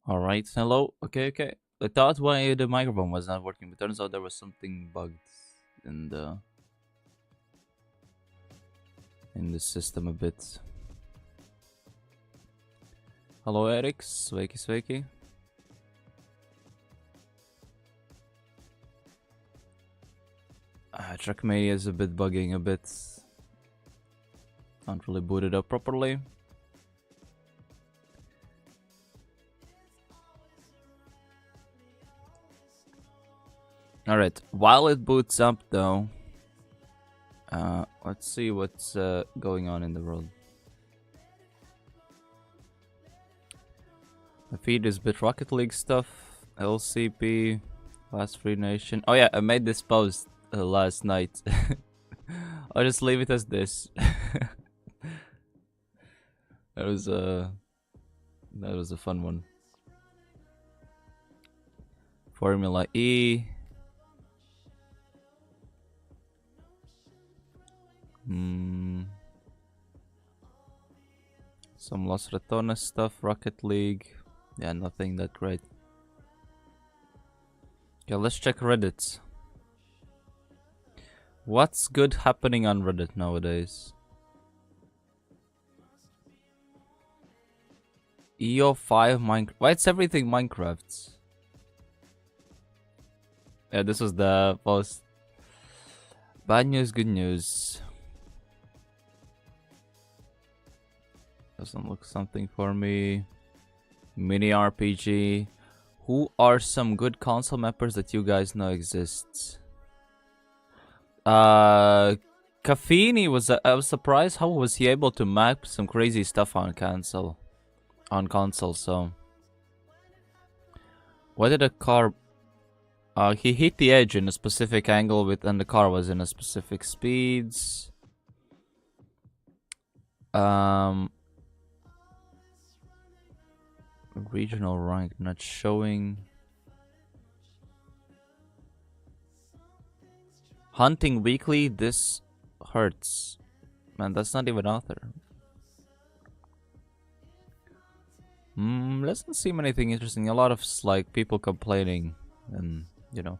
All right, hello. Okay, okay. I thought why the microphone was not working, but turns out there was something bugged in the system a bit. Hello, Eric. Sveiki, sveiki. Trackmania is a bit bugging a bit. Can't really boot it up properly. Alright, while it boots up though, let's see what's going on in the world. My feed is a bit Rocket League stuff, LCP, Last Free Nation. Oh yeah, I made this post last night. I'll just leave it as this. That was a fun one. Formula E. Some Los Ratones stuff, Rocket League. Yeah, nothing that great. Okay, let's check Reddit. What's good happening on Reddit nowadays? EO5 Minecraft. Why it's everything Minecraft? Yeah, this was the post. Bad news, good news. Doesn't look something for me. Mini RPG. Who are some good console mappers that you guys know exists? Caffini was. I was surprised how was he able to map some crazy stuff on console. So what did a car? He hit the edge in a specific angle with, and the car was in a specific speeds. Regional rank not showing. Hunting weekly. This hurts, man. That's not even author. Doesn't seem anything interesting. A lot of like people complaining, and you know.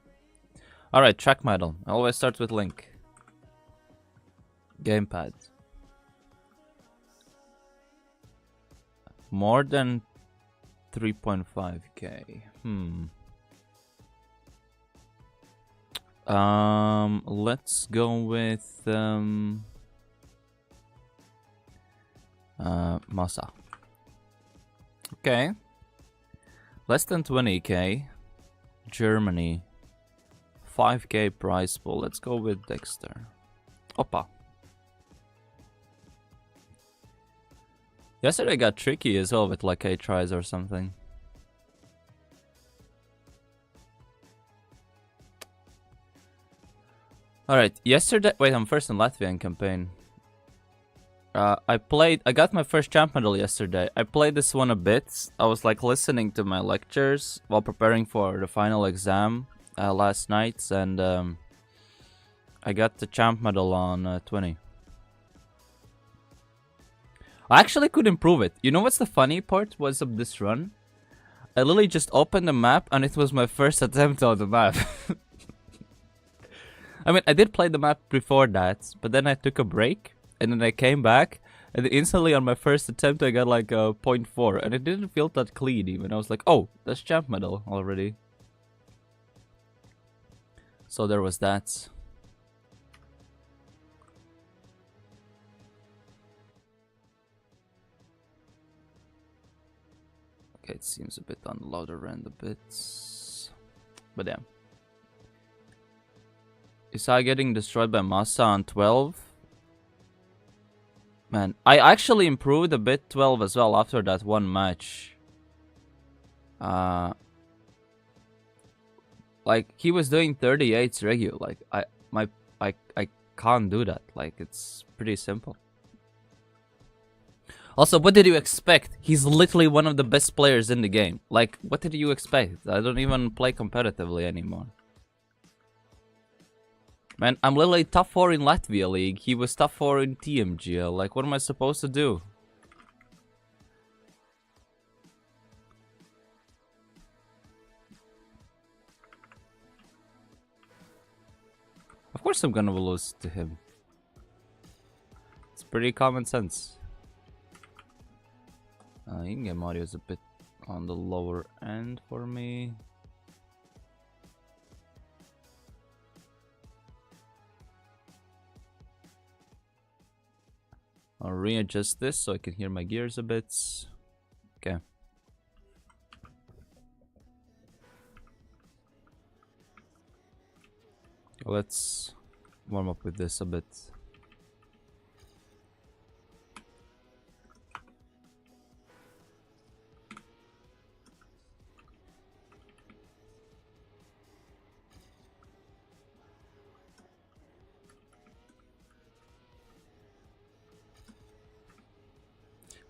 All right, track medal. Always starts with link. Gamepad. More than 3.5k. Let's go with Masa. Okay. Less than 20k. Germany. 5k prize pool. Let's go with Dexter. Opa. Yesterday got tricky as well with like 8 tries or something. Alright, yesterday... Wait, I'm first in Latvian campaign. I got my first champ medal yesterday. I played this one a bit. I was like listening to my lectures while preparing for the final exam last night. And I got the champ medal on 20. I actually could improve it. You know what's the funny part was of this run? I literally just opened the map and it was my first attempt on the map. I mean, I did play the map before that, but then I took a break and then I came back and instantly on my first attempt I got like a 0.4 and it didn't feel that clean even. I was like, oh, that's champ medal already. So there was that. Okay, it seems a bit on the louder end a bit. But yeah. Is I getting destroyed by Massa on 12? Man, I actually improved a bit 12 as well after that one match. Like he was doing 38s regu. Like I can't do that. Like it's pretty simple. Also, what did you expect? He's literally one of the best players in the game. Like, what did you expect? I don't even play competitively anymore. Man, I'm literally top 4 in Latvia League. He was top 4 in TMGL. Like, what am I supposed to do? course I'm gonna lose to him. It's pretty common sense. In-game audio is a bit on the lower end for me. I'll readjust this so I can hear my gears a bit. Okay. Let's warm up with this a bit.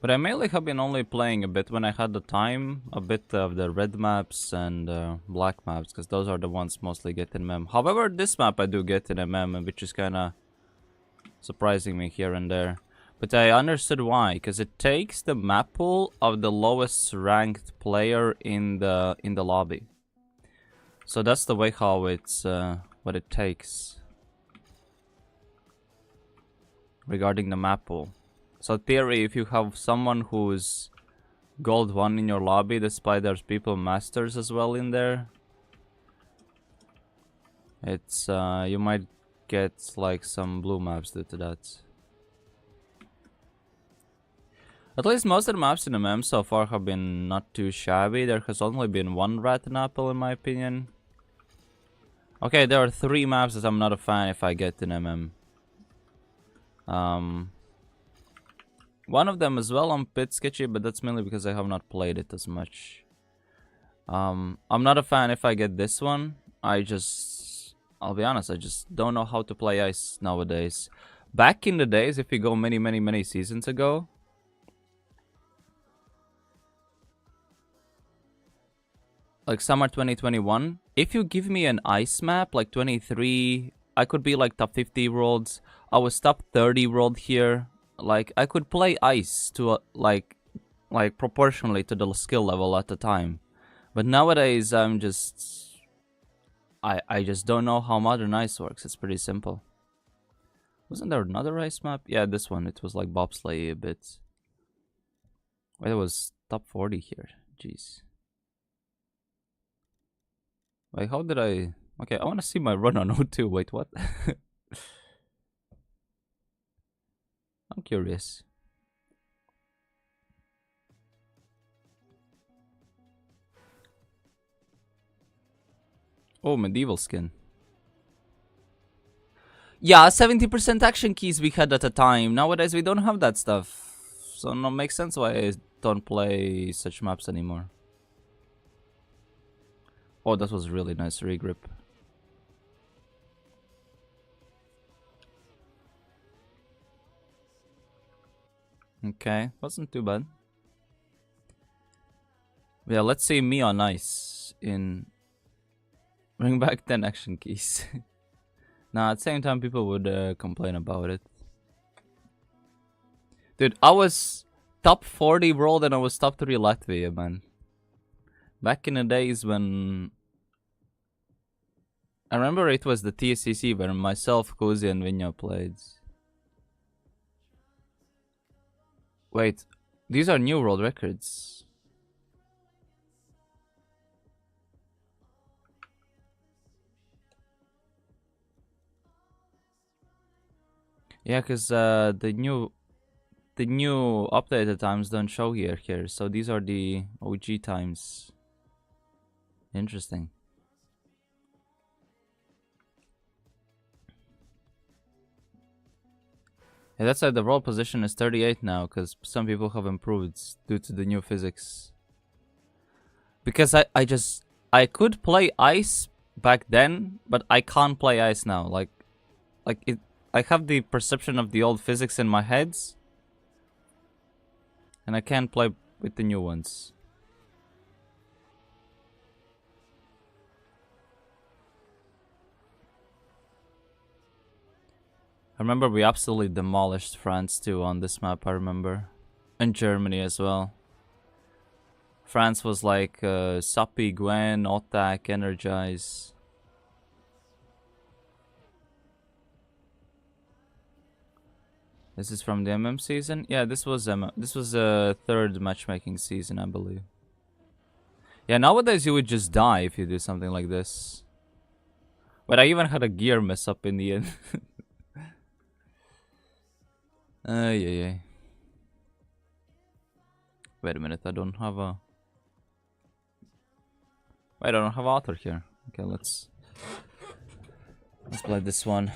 But I mainly have been only playing a bit when I had the time, a bit of the red maps and black maps, because those are the ones mostly get in MM. However, this map I do get in MM, which is kind of surprising me here and there. But I understood why, because it takes the map pool of the lowest ranked player in the lobby. So that's the way how it's what it takes regarding the map pool. So theory, if you have someone who's gold 1 in your lobby, despite there's people masters as well in there, it's you might get like some blue maps due to that. At least most of the maps in the MM so far have been not too shabby. There has only been one rotten apple in my opinion. Okay, there are 3 maps that I'm not a fan if I get in MM. One of them as well I'm a bit sketchy, but that's mainly because I have not played it as much. I'm not a fan if I get this one. I'll be honest, I just don't know how to play ice nowadays. Back in the days, if you go many seasons ago, like summer 2021, if you give me an ice map like 23, I could be like top 50 worlds. I was top 30 world here. Like I could play ice to like proportionally to the skill level at the time. But nowadays I'm just I just don't know how modern ice works. It's pretty simple. Wasn't there another ice map? Yeah, this one. It was like bobsleigh a bit. Wait, it was top 40 here. Jeez. Wait, how did I... Okay, I want to see my run on O2. Wait, what? I'm curious. Oh, medieval skin. Yeah, 70% action keys we had at a time. Nowadays we don't have that stuff. So no makes sense why I don't play such maps anymore. Oh, that was really nice regrip. Okay, wasn't too bad. Yeah, let's see me on ice in... Bring back 10 action keys. Nah, at the same time people would complain about it. Dude, I was top 40 world and I was top 3 Latvia, man. Back in the days when... I remember it was the TSCC where myself, Cozy and Vinyo played. Wait, these are new world records. Yeah, cause the new updated times don't show here. So these are the OG times. Interesting. Yeah, that's why the world position is 38 now, because some people have improved due to the new physics. Because I could play ice back then, but I can't play ice now. Like I have the perception of the old physics in my head, and I can't play with the new ones. I remember we absolutely demolished France too on this map, I remember. And Germany as well. France was like Sappy, Gwen, Otak, Energize. This is from the MM season. Yeah, this was a third matchmaking season, I believe. Yeah, nowadays you would just die if you do something like this. But I even had a gear mess up in the end. Yeah. Wait a minute, I don't have author here. Okay, let's play this one.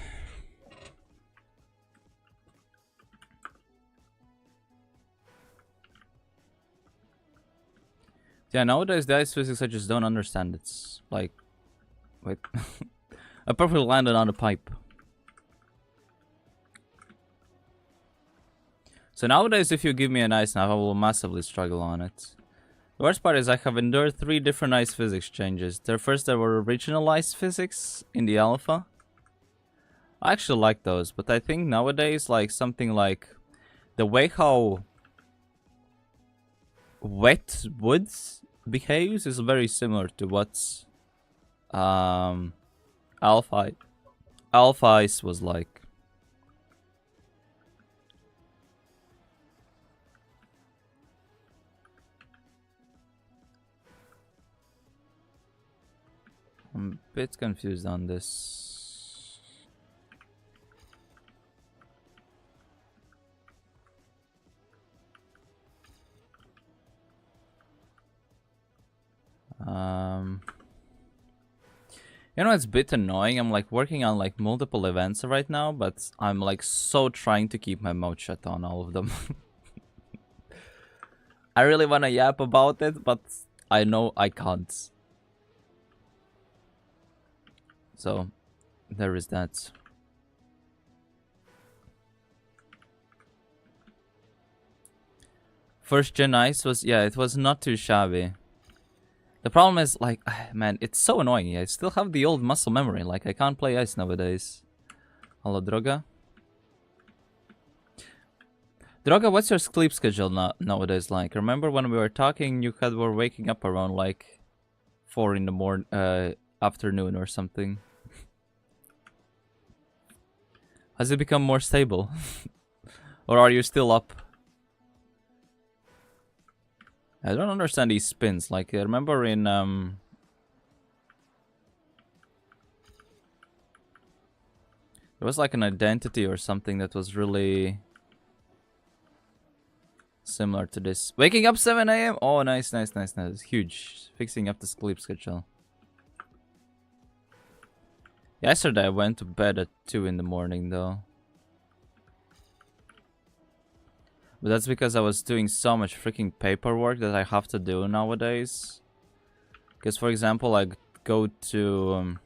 Yeah, nowadays the ice physics I just don't understand. It's like, wait, I perfectly landed on a pipe. So nowadays, if you give me an ice now, I will massively struggle on it. The worst part is I have endured 3 different ice physics changes. First, there were original ice physics in the alpha. I actually like those, but I think nowadays, like something like the way how wet woods behaves is very similar to what's alpha ice was like. I'm a bit confused on this. You know, it's a bit annoying. I'm like working on like multiple events right now, but I'm like so trying to keep my mouth shut on all of them. I really want to yap about it, but I know I can't. So, there is that. First gen ice was, yeah, it was not too shabby. The problem is, like, man, it's so annoying. I still have the old muscle memory. Like, I can't play ice nowadays. Hello, Droga. Droga, what's your sleep schedule nowadays like? Remember when we were talking, you were waking up around, like, 4 in the morning, afternoon or something. Has it become more stable? Or are you still up? I don't understand these spins. Like, I remember in, there was like an identity or something that was really similar to this. Waking up 7 AM? Oh, nice. Huge. Fixing up the sleep schedule. Yesterday I went to bed at 2 in the morning though. But that's because I was doing so much freaking paperwork that I have to do nowadays. Because, for example, I go to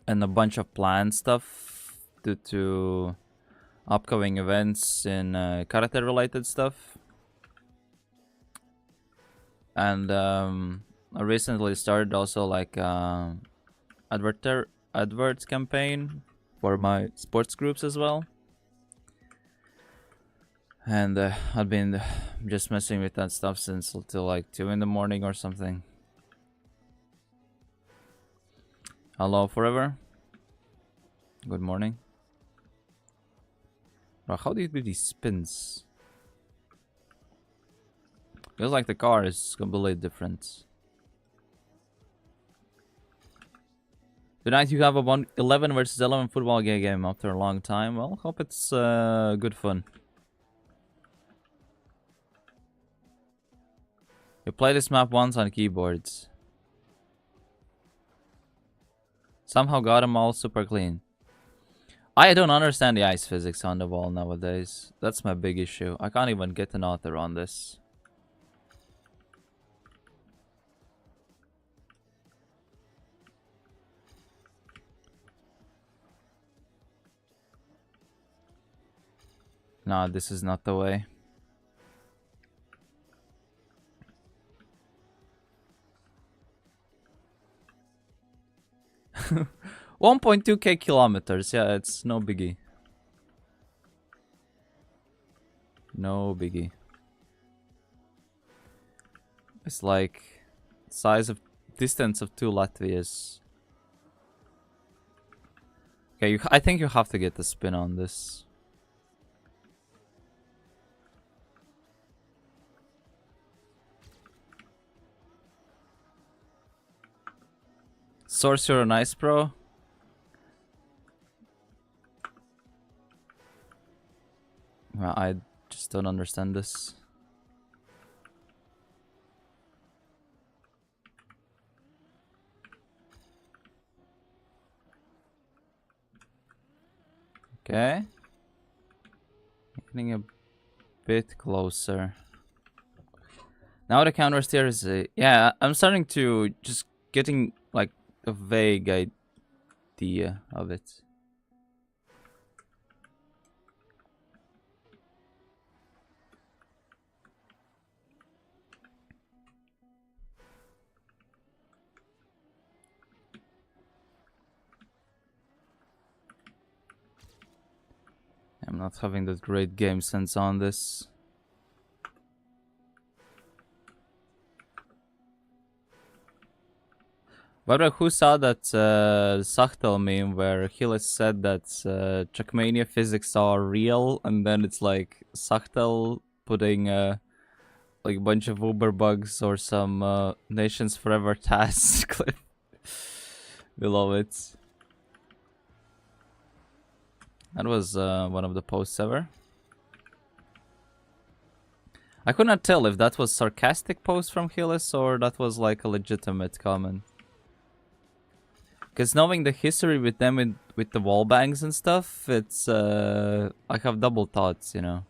and a bunch of planned stuff due to upcoming events in karate related stuff. And I recently started also like adverts campaign for my sports groups as well. And I've been just messing with that stuff since till like 2 in the morning or something. Hello, Forever. Good morning. Bro, how do you do these spins? Feels like the car is completely different. Tonight you have a 11 versus 11 football game after a long time. Well, hope it's good fun. You play this map once on keyboards. Somehow got them all super clean. I don't understand the ice physics on the wall nowadays. That's my big issue. I can't even get an author on this. Nah, this is not the way. 1.2k kilometers. Yeah, it's no biggie. No biggie. It's like size of distance of 2 Latvias. Okay, I think you have to get the spin on this. Sorcerer and Ice Pro. Well, I just don't understand this. Okay. Getting a bit closer. Now the counter steer is... yeah, I'm starting to just getting like a vague idea of it. I'm not having that great game sense on this. By the way, who saw that Sachtel meme where Hillis said that Trackmania physics are real, and then it's like Sachtel putting like a bunch of Uber bugs or some Nations Forever tasks clip below it. That was one of the posts ever. I could not tell if that was sarcastic post from Hillis or that was like a legitimate comment. Because knowing the history with them with the wall bangs and stuff, it's I have double thoughts, you know.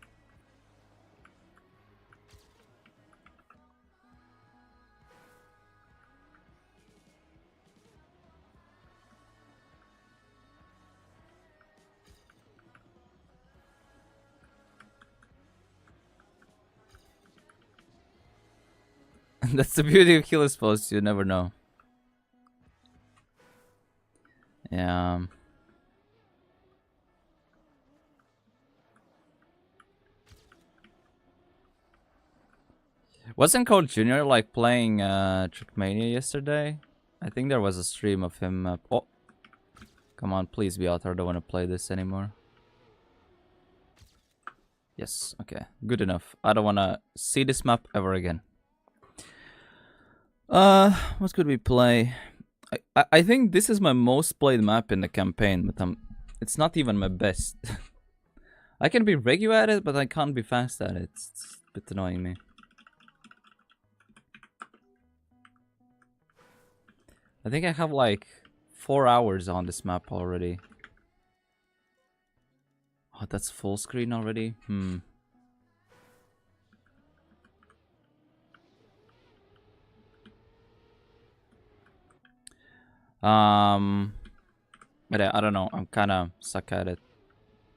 That's the beauty of Hillis posts, you never know. Yeah. Wasn't Code Junior like playing Trackmania yesterday? I think there was a stream of him. Oh, come on, please be out. I don't want to play this anymore. Yes, okay, good enough. I don't want to see this map ever again. What could we play? I think this is my most played map in the campaign, but it's not even my best. I can be regular at it, but I can't be fast at it. It's a bit annoying me. I think I have like 4 hours on this map already. Oh, that's full screen already? But I don't know. I'm kind of suck at it.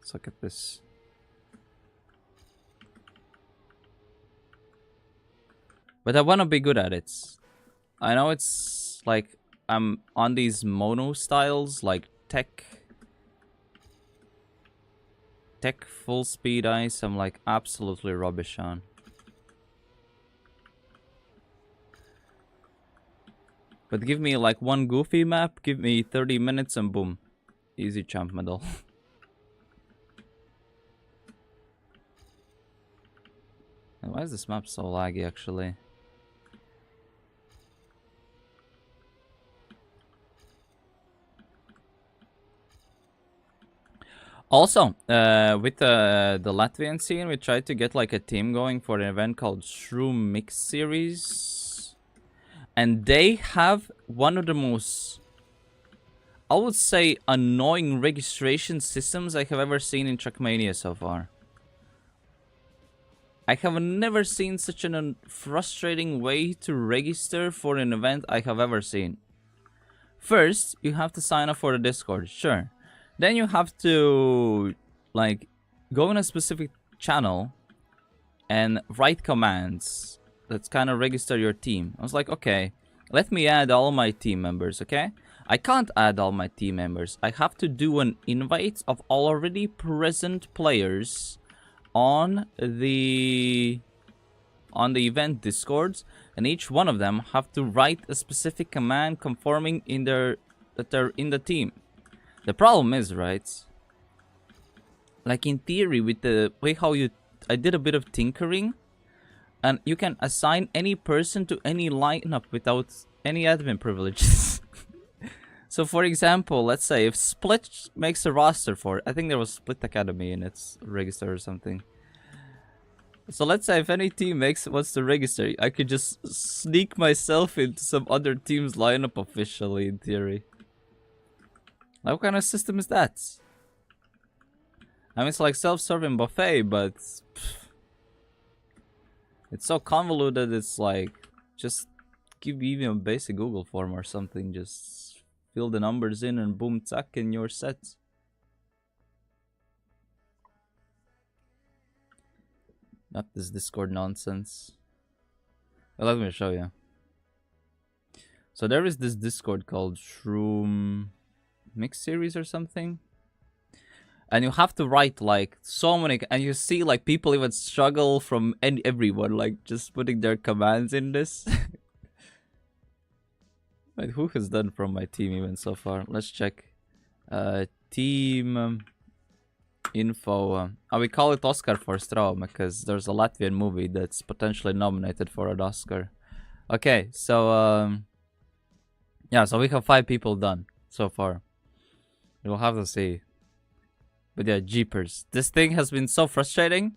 Suck at this. But I want to be good at it. I know it's like I'm on these mono styles like tech full speed ice. I'm like absolutely rubbish on. But give me like one goofy map, give me 30 minutes and boom. Easy champ medal. And why is this map so laggy actually? Also, with the Latvian scene, we tried to get like a team going for an event called Shroom Mix Series. And they have one of the most, I would say, annoying registration systems I have ever seen in Trackmania so far. I have never seen such a frustrating way to register for an event I have ever seen. First, you have to sign up for the Discord, sure. Then you have to, like, go in a specific channel and write commands that's kind of register your team. I was like, okay, let me add all my team members, okay? I can't add all my team members. I have to do an invite of already present players on the event Discords, and each one of them have to write a specific command conforming in that they're in the team. The problem is, right, like in theory with the way how I did a bit of tinkering, and you can assign any person to any lineup without any admin privileges. So for example, let's say if Split makes a roster for it, I think there was Split Academy in its register or something. So let's say if any team wants to register, I could just sneak myself into some other team's lineup officially, in theory. Like, what kind of system is that? I mean, it's like self-serving buffet, but it's so convoluted. It's like just give me even a basic Google form or something. Just fill the numbers in and boom, tuck, and you're set. Not this Discord nonsense. Well, let me show you. So there is this Discord called Shroom Mix Series or something. And you have to write like so many, and you see like people even struggle from everyone, like just putting their commands in this. Wait, who has done from my team even so far? Let's check. Team info. We call it Oscar for Strom because there's a Latvian movie that's potentially nominated for an Oscar. Okay, so yeah, so we have 5 people done so far. We'll have to see. But yeah, jeepers. This thing has been so frustrating.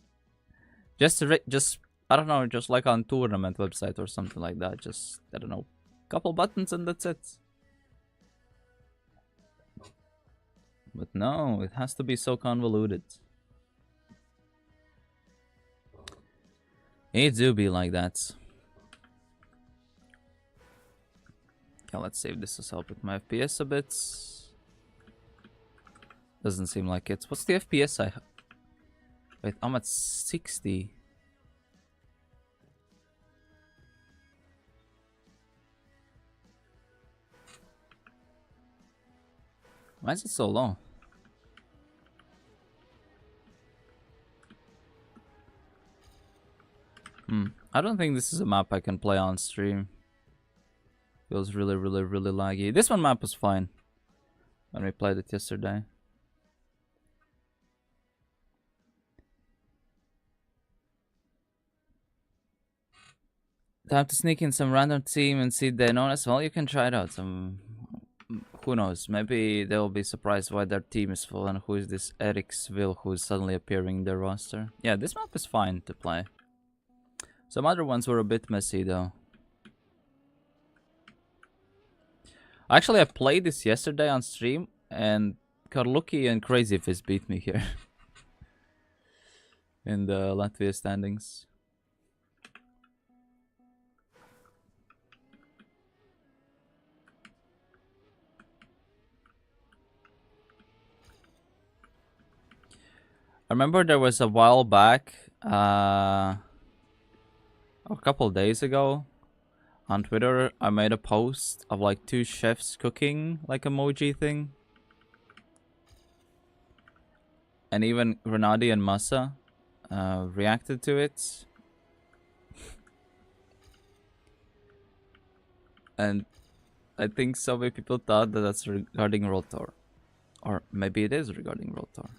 Just I don't know, just like on tournament website or something like that. Just, I don't know, couple buttons and that's it. But no, it has to be so convoluted. It do be like that. Okay, let's see if this has helped with my FPS a bit. Doesn't seem like it. What's the FPS I have? Wait, I'm at 60. Why is it so low? I don't think this is a map I can play on stream. Feels really laggy. This one map was fine when we played it yesterday. Time to sneak in some random team and see they know us. Well, you can try it out. Who knows? Maybe they'll be surprised why their team is full and who is this Eriksville who is suddenly appearing in their roster. Yeah, this map is fine to play. Some other ones were a bit messy though. Actually, I played this yesterday on stream and Karluki and Crazy Fist beat me here. In the Latvia standings. I remember there was a while back, a couple days ago, on Twitter, I made a post of like 2 chefs cooking, like emoji thing. And even Grenadi and Masa reacted to it. And I think so many people thought that that's regarding Rotor. Or maybe it is regarding Rotor.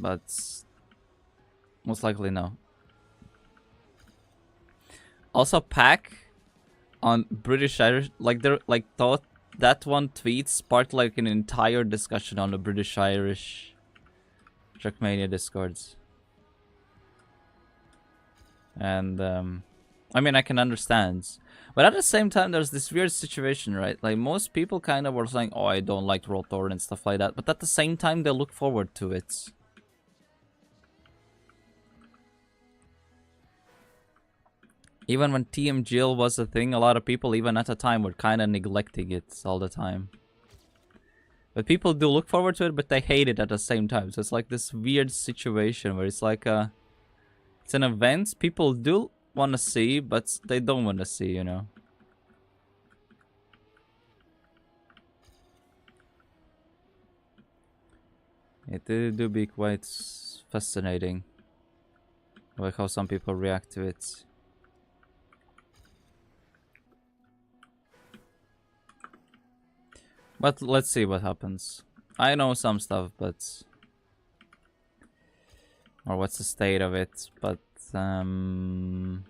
But most likely no. Also, Pack on British Irish, like they're like thought that one tweet sparked like an entire discussion on the British Irish Trackmania discords. And I mean, I can understand, but at the same time, there's this weird situation, right? Like most people kind of were saying, "Oh, I don't like Rotor and stuff like that," but at the same time, they look forward to it. Even when TMGL was a thing, a lot of people, even at the time, were kind of neglecting it all the time. But people do look forward to it, but they hate it at the same time. So it's like this weird situation where it's like it's an event people do want to see, but they don't want to see, you know. It do be quite fascinating, like how some people react to it. But let's see what happens. I know some stuff, but... Or what's the state of it, but... Who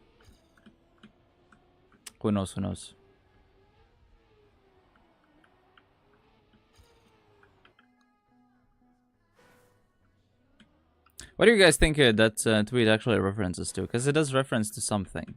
knows, who knows. What do you guys think that tweet actually references to? Because it does reference to something.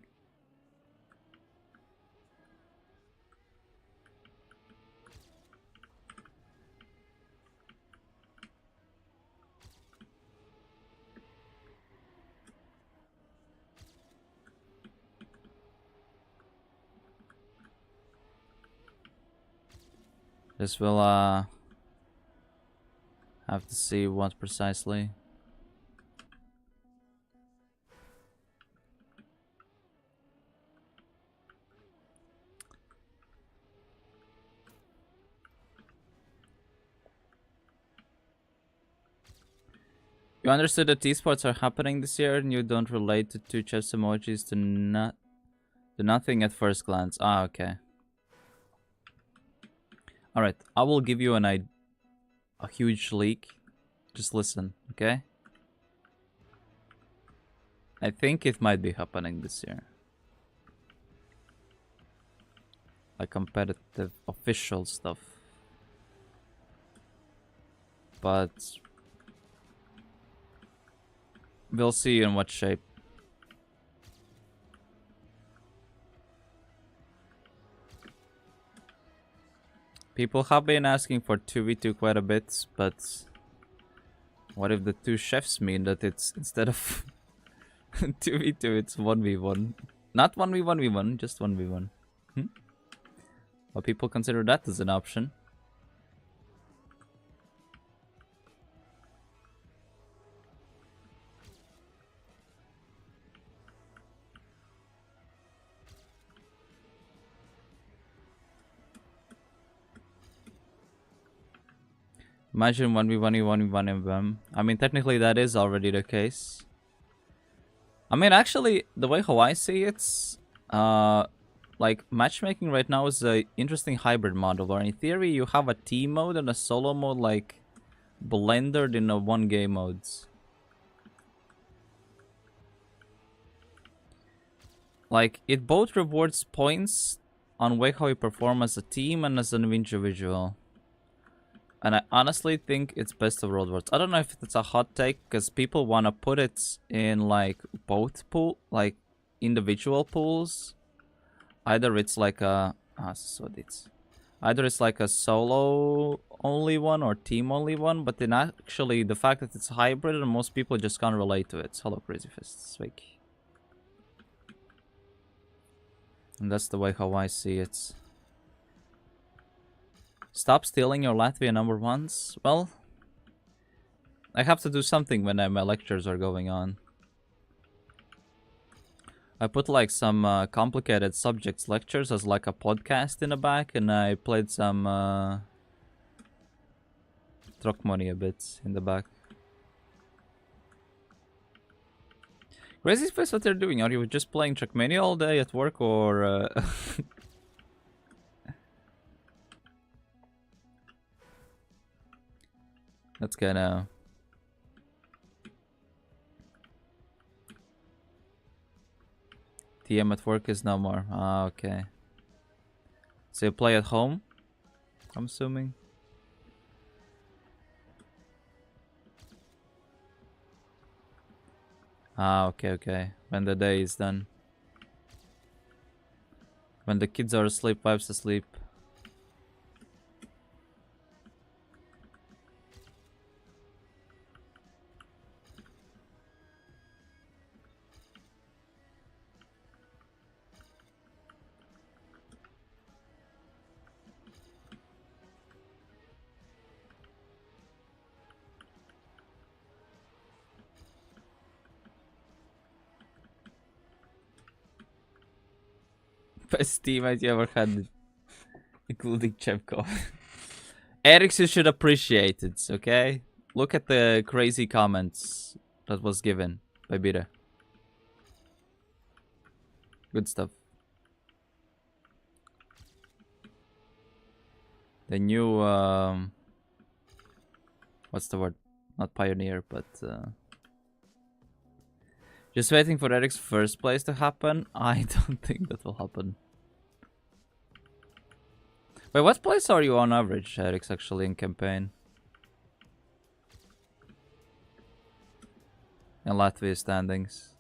This will have to see what precisely. You understood that esports are happening this year and you don't relate to two chess emojis to nothing at first glance. Ah, okay. Alright, I will give you a huge leak. Just listen, okay? I think it might be happening this year. Like competitive official stuff. But we'll see in what shape. People have been asking for 2v2 quite a bit, but what if the two chefs mean that it's instead of 2v2 it's 1v1? Not 1v1v1, just 1v1. Well, people consider that as an option. Imagine 1v1, 1v1 MM. I mean, technically that is already the case. I mean, actually, the way how I see it, like, matchmaking right now is an interesting hybrid model, where in theory you have a team mode and a solo mode, like, blended in a one game modes. Like, it both rewards points on way how you perform as a team and as an individual. And I honestly think it's best of both worlds. I don't know if it's a hot take, because people want to put it in, like, both like, individual pools. Either it's like a... either it's like a solo only one or team only one, but then actually the fact that it's hybrid and most people just can't relate to it. Hello, Crazy Fists. Fake. And that's the way how I see it. Stop stealing your Latvian number ones? Well, I have to do something when my lectures are going on. I put like some complicated subjects lectures as like a podcast in the back, and I played some Trackmania bits in the back. Crazy Space, what they're doing? Are you just playing Trackmania all day at work, or That's kinda... TM at work is no more. Ah, okay. So you play at home, I'm assuming? Ah, okay, okay. When the day is done. When the kids are asleep, wife's asleep. Best teammate you ever had, including Chevkov. Erics, you should appreciate it, okay? Look at the crazy comments that was given by Bira. Good stuff. The new, what's the word? Not pioneer, but, just waiting for Eric's first place to happen. I don't think that will happen. Wait, what place are you on average, Eric's, actually, in campaign? in Latvia standings.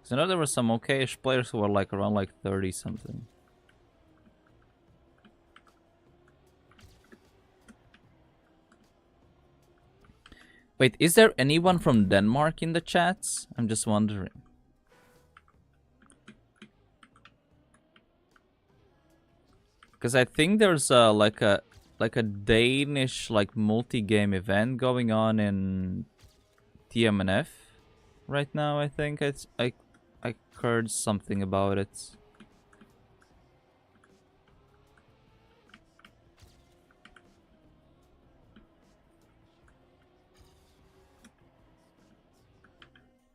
So I know there were some okay-ish players who were like around like 30 something. Wait, is there anyone from Denmark in the chats? I'm just wondering. Because I think there's like a Danish like multi-game event going on in TMNF right now. I think I heard something about it.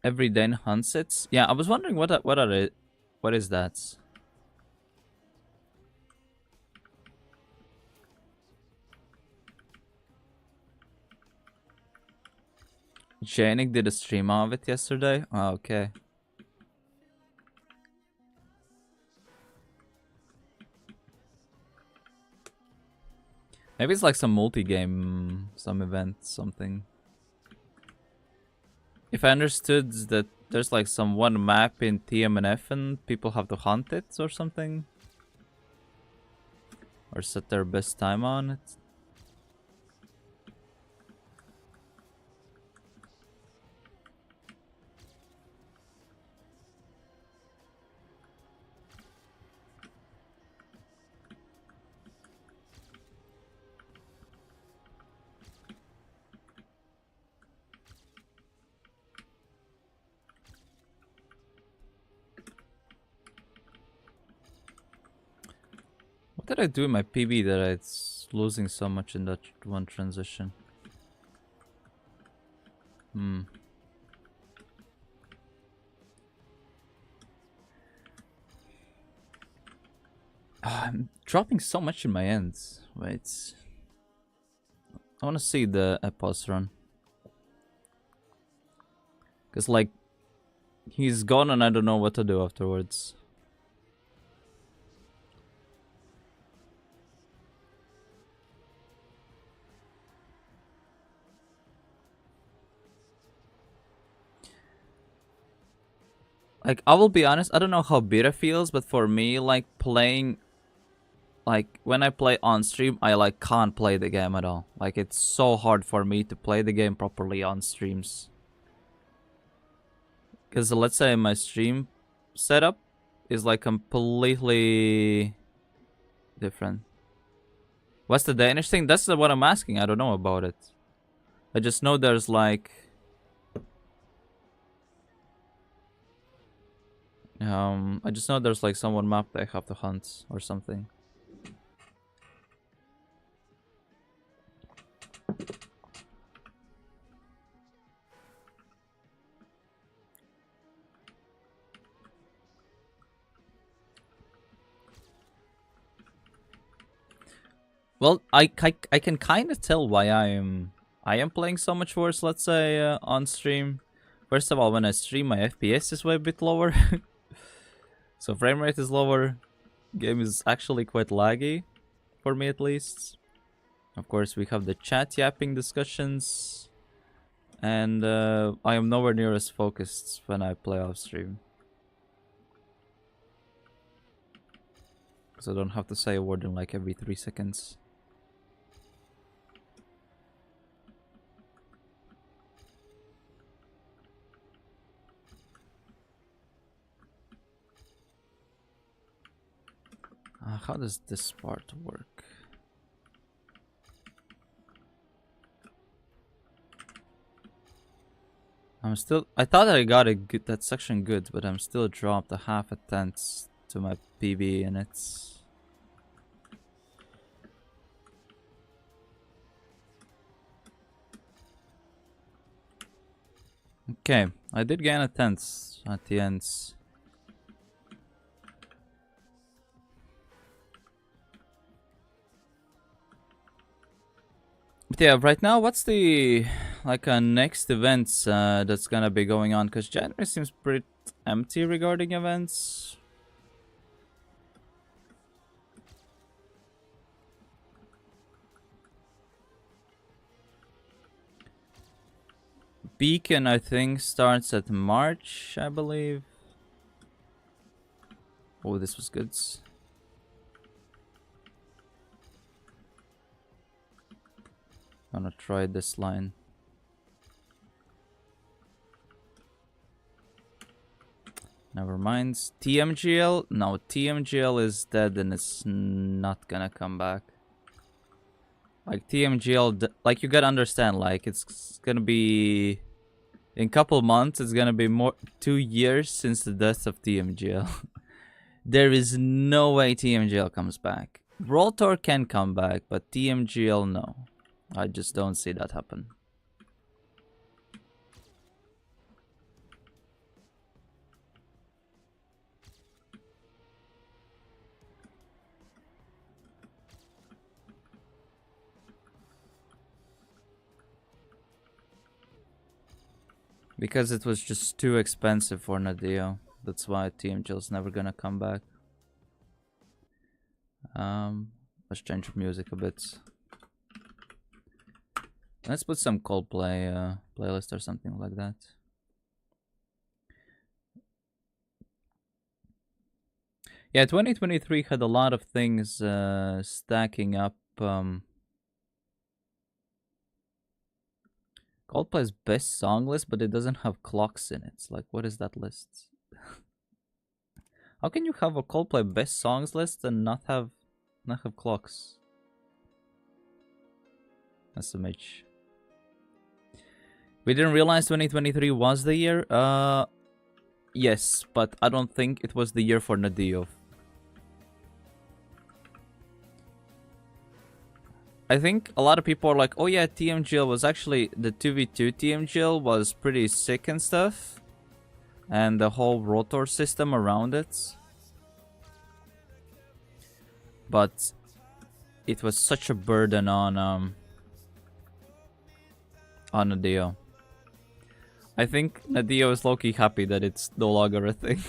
Every Dane hunts it. Yeah, I was wondering what are it? What is that? Janik did a stream of it yesterday. Oh, okay. Maybe it's like some multi-game, some event, something. If I understood that there's like some one map in TMNF and people have to hunt it or something. Or set their best time on it. What did I do in my PB that it's losing so much in that one transition? I'm dropping so much in my ends. Wait. I want to see the Epos run. Because, like, he's gone and I don't know what to do afterwards. Like, I will be honest, I don't know how beta feels, but for me, like, playing... Like, when I play on stream, I, like, can't play the game at all. Like, it's so hard for me to play the game properly on streams. Because, let's say my stream setup is, like, completely different. What's the Danish thing? That's what I'm asking. I don't know about it. I just know there's, like... I just know there's, like, some one map that I have to hunt or something. Well, I can kind of tell why I am playing so much worse, let's say, on stream. First of all, when I stream, my FPS is way a bit lower. So frame rate is lower. Game is actually quite laggy, for me at least. Of course, we have the chat yapping discussions. And I am nowhere near as focused when I play off stream. So I don't have to say a word in like every 3 seconds. How does this part work? I thought that I got that section good, but I'm still dropped a half a tenth to my PB, and it's... Okay, I did gain a tenth at the ends. But yeah, right now, what's the next events that's gonna be going on? Because January seems pretty empty regarding events. Beacon, I think, starts at March, I believe. Oh, this was good. I'm gonna try this line. Never mind. TMGL? No, TMGL is dead and it's not gonna come back. Like, TMGL, like, you gotta understand, like, it's gonna be... In a couple months, it's gonna be 2 years since the death of TMGL. There is no way TMGL comes back. Rotor can come back, but TMGL, no. I just don't see that happen. Because it was just too expensive for Nadeo. That's why TMGL's never gonna come back. Let's change music a bit. Let's put some Coldplay playlist or something like that. Yeah, 2023 had a lot of things stacking up. Coldplay's best song list, but it doesn't have clocks in it. It's like, what is that list? How can you have a Coldplay best songs list and not have clocks? SMH. We didn't realize 2023 was the year. Yes, but I don't think it was the year for Nadeo. I think a lot of people are like, oh yeah, TMGL was actually, the 2v2 TMGL was pretty sick and stuff. And the whole rotor system around it. But it was such a burden on Nadeo. I think Nadeo is low-key happy that it's no longer a thing.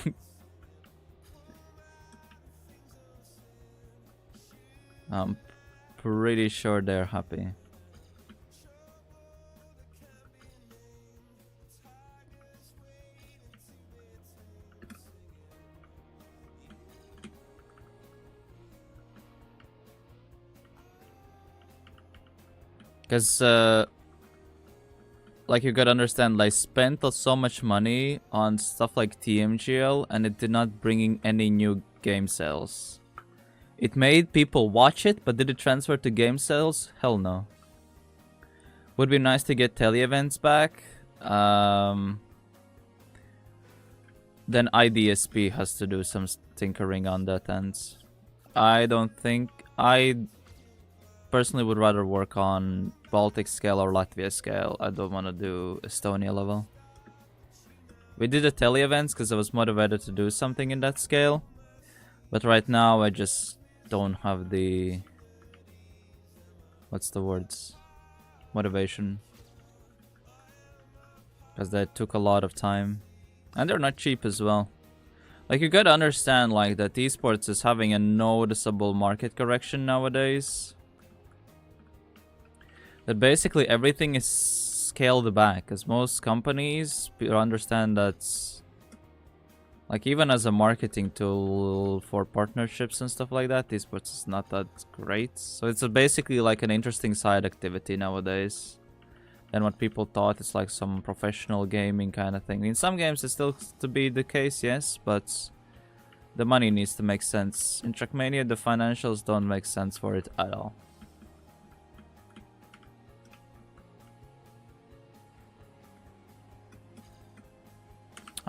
I'm pretty sure they're happy. Because, like, you gotta understand, I spent so much money on stuff like TMGL, and it did not bring in any new game sales. It made people watch it, but did it transfer to game sales? Hell no. Would be nice to get tele events back. Then IDSP has to do some tinkering on that end. I don't think... I personally would rather work on Baltic scale or Latvia scale. I don't want to do Estonia level. We did the tele events because I was motivated to do something in that scale. But right now I just don't have the... What's the words? Motivation. Because that took a lot of time. And they're not cheap as well. Like, you gotta understand, like, that esports is having a noticeable market correction nowadays. That basically everything is scaled back, as most companies understand that, like, even as a marketing tool for partnerships and stuff like that, esports is not that great. So it's basically like an interesting side activity nowadays than what people thought. It's like some professional gaming kind of thing. In some games it's still to be the case, yes, but the money needs to make sense. In Trackmania, the financials don't make sense for it at all.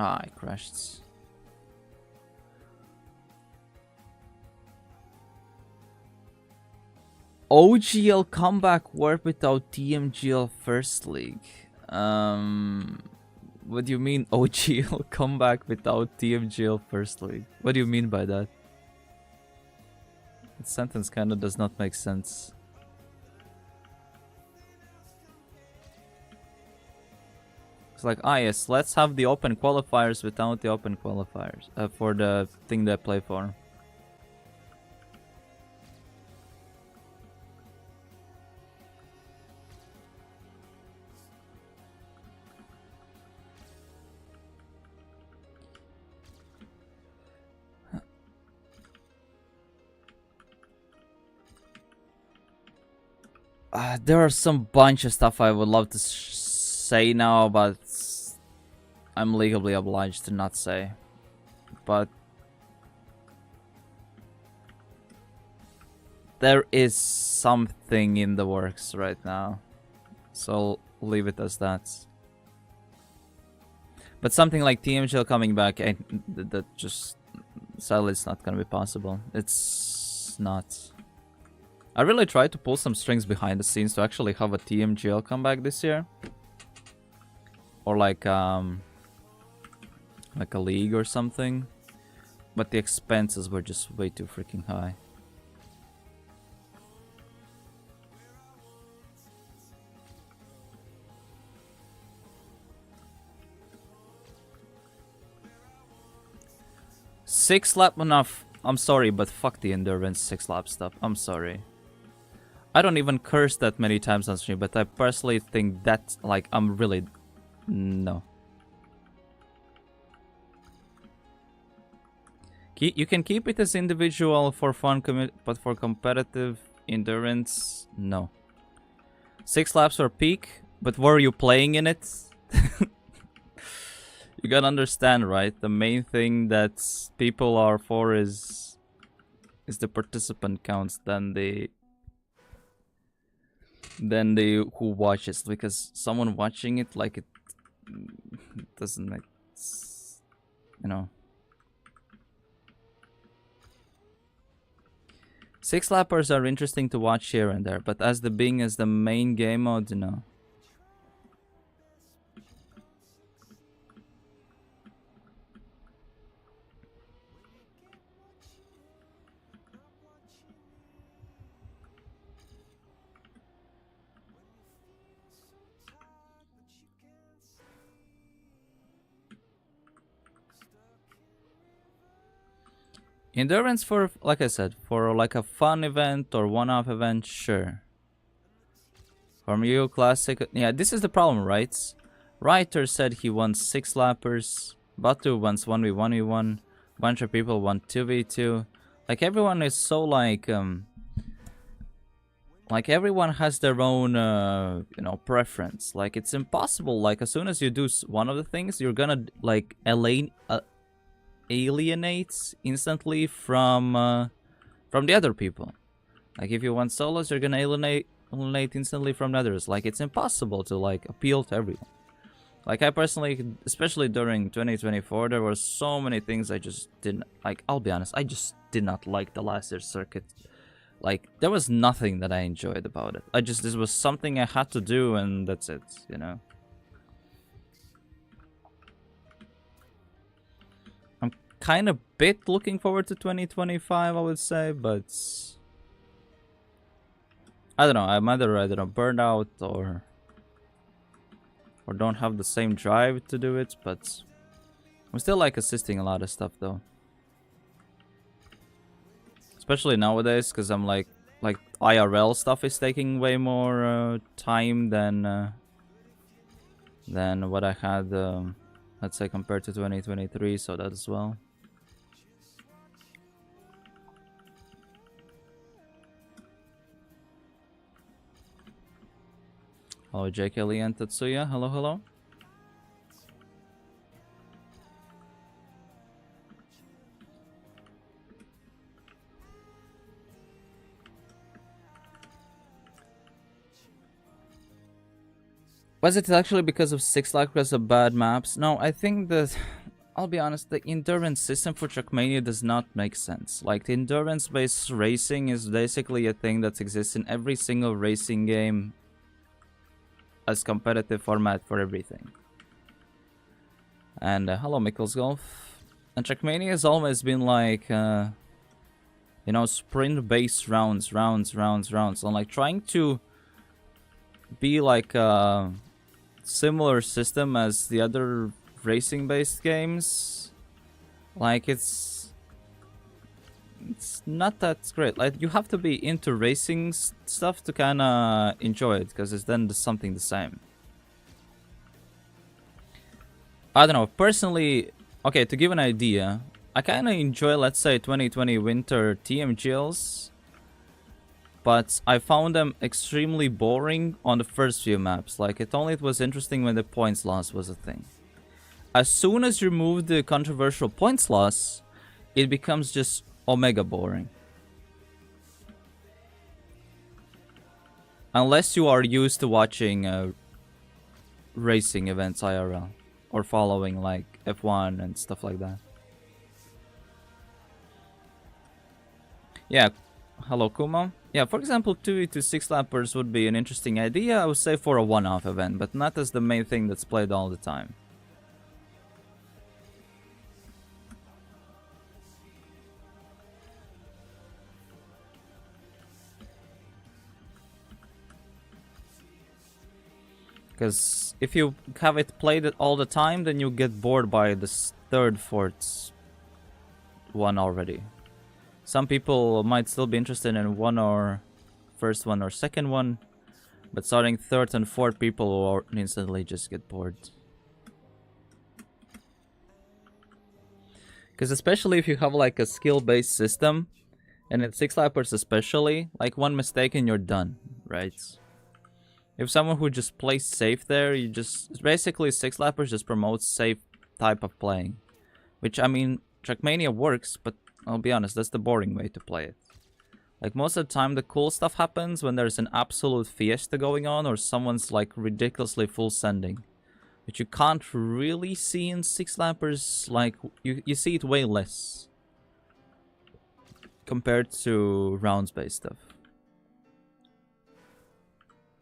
Ah, I crashed. OGL comeback work without TMGL First League. What do you mean OGL comeback without TMGL First League? What do you mean by that? That sentence kind of does not make sense. It's like, ah yes, let's have the open qualifiers without the open qualifiers for the thing they play for. There are some bunch of stuff I would love to say now, but I'm legally obliged to not say. But there is something in the works right now, so I'll leave it as that. But something like TMGL coming back, that just sadly it's not gonna be possible. It's not. I really tried to pull some strings behind the scenes to actually have a TMGL come back this year, or like a league or something, but the expenses were just way too freaking high. Six lap enough. I'm sorry, but fuck the endurance 6 lap stuff. I'm sorry. I don't even curse that many times on stream, but I personally think that, like, I'm really... No. You can keep it as individual for fun, but for competitive endurance, no. 6 laps for peak, but were you playing in it? You gotta understand, right? The main thing that people are for is the participant counts than the who watches, because someone watching it, like, it doesn't make, you know. 6 lappers are interesting to watch here and there, but as the main game mode, no. Endurance for, like I said, for like a fun event or one-off event, sure. From you, classic, yeah, this is the problem, right? Writer said he wants 6 lappers, Batu wants 1v1v1, bunch of people want 2v2. Like, everyone is so like everyone has their own, you know, preference. Like, it's impossible. Like, as soon as you do one of the things, you're gonna, like, alienate instantly from the other people. Like, if you want solos, you're gonna alienate instantly from others. Like, it's impossible to, like, appeal to everyone. Like, I personally, especially during 2024, there were so many things I just didn't like. I'll be honest, I just did not like the last year's circuit. Like, there was nothing that I enjoyed about it. This was something I had to do, and that's it, you know. I'm kind of bit looking forward to 2025, I would say, but I don't know. I'm either burned out or don't have the same drive to do it, but I'm still, like, assisting a lot of stuff though. Especially nowadays, because I'm like IRL stuff is taking way more time than what I had, let's say, compared to 2023, so that as well. Hello, JK Lee and Tatsuya. Hello, hello. Was it actually because of 6 lappers of bad maps? No, I think that, I'll be honest, the endurance system for Trackmania does not make sense. Like, the endurance-based racing is basically a thing that exists in every single racing game as competitive format for everything. And hello, Mikkels Golf. And Trackmania has always been like, you know, sprint-based rounds, and like trying to be like a similar system as the other racing-based games. Like, it's not that great. Like, you have to be into racing stuff to kind of enjoy it, because it's then something the same. I don't know, personally, okay, to give an idea, I kind of enjoy, let's say, 2020 winter TMGLs, but I found them extremely boring on the first few maps. Like, it was interesting when the points loss was a thing. As soon as you remove the controversial points loss, it becomes just omega boring. Unless you are used to watching racing events IRL or following like F1 and stuff like that. Yeah, hello Kuma. Yeah, for example, 2v2 6-lappers would be an interesting idea, I would say, for a one-off event, but not as the main thing that's played all the time. Because if you have it played it all the time, then you get bored by the third, fourth one already. Some people might still be interested in one or first one or second one, but starting third and fourth, people will instantly just get bored. Because especially if you have like a skill-based system, and in 6-lappers especially, like one mistake and you're done, right? If someone who just plays safe there, you just... Basically, 6-lappers just promotes safe type of playing. Which, I mean, Trackmania works, but I'll be honest, that's the boring way to play it. Like, most of the time, the cool stuff happens when there's an absolute fiesta going on, or someone's, like, ridiculously full sending. Which you can't really see in 6-lappers, like, you see it way less. Compared to rounds-based stuff.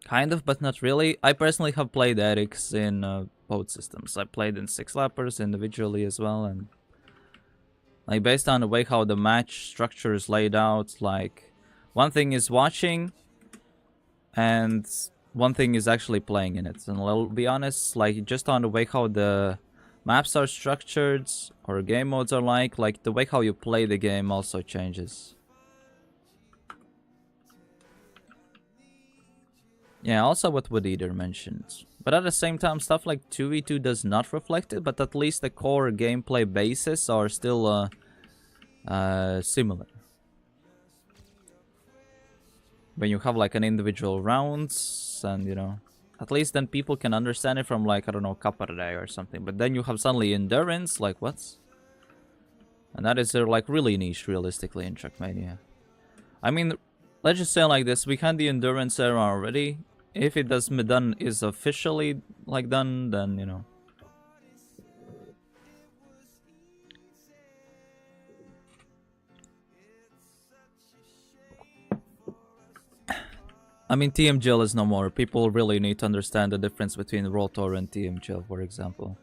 Kind of, but not really. I personally have played Erics in both systems. I played in 6-lappers individually as well, and like based on the way how the match structure is laid out, like one thing is watching, and one thing is actually playing in it. And I'll be honest, like just on the way how the maps are structured or game modes are like the way how you play the game also changes. Yeah, also what Wood-Eater mentioned. But at the same time, stuff like 2v2 does not reflect it, but at least the core gameplay bases are still similar. When you have like an individual rounds, and you know, at least then people can understand it from like, I don't know, Caparday or something. But then you have suddenly endurance, like what? And that is like really niche realistically in Trackmania. I mean, let's just say like this, we had the endurance era already. If it does done is officially like done, then you know. I mean, TMGL is no more. People really need to understand the difference between Rotor and TMGL, for example.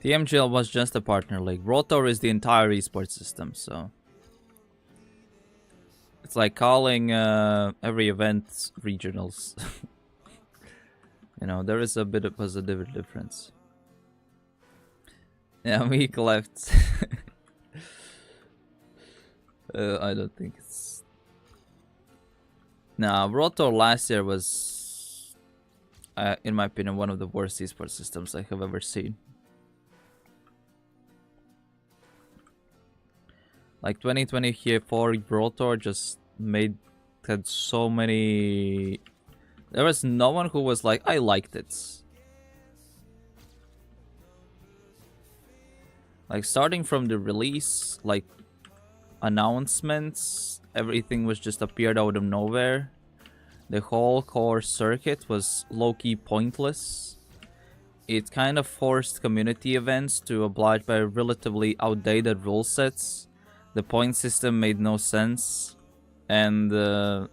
TMGL was just a partner league. Rotor is the entire esports system, so... It's like calling every event regionals. You know, there is a bit of positive difference. Yeah, week left. I don't think it's... Nah, Rotor last year was, in my opinion, one of the worst esports systems I have ever seen. Like 2020 here for Rotor just had so many... There was no one who was like, I liked it. Like starting from the release, like announcements, everything was just appeared out of nowhere. The whole core circuit was low-key pointless. It kind of forced community events to oblige by relatively outdated rule sets. The point system made no sense, and there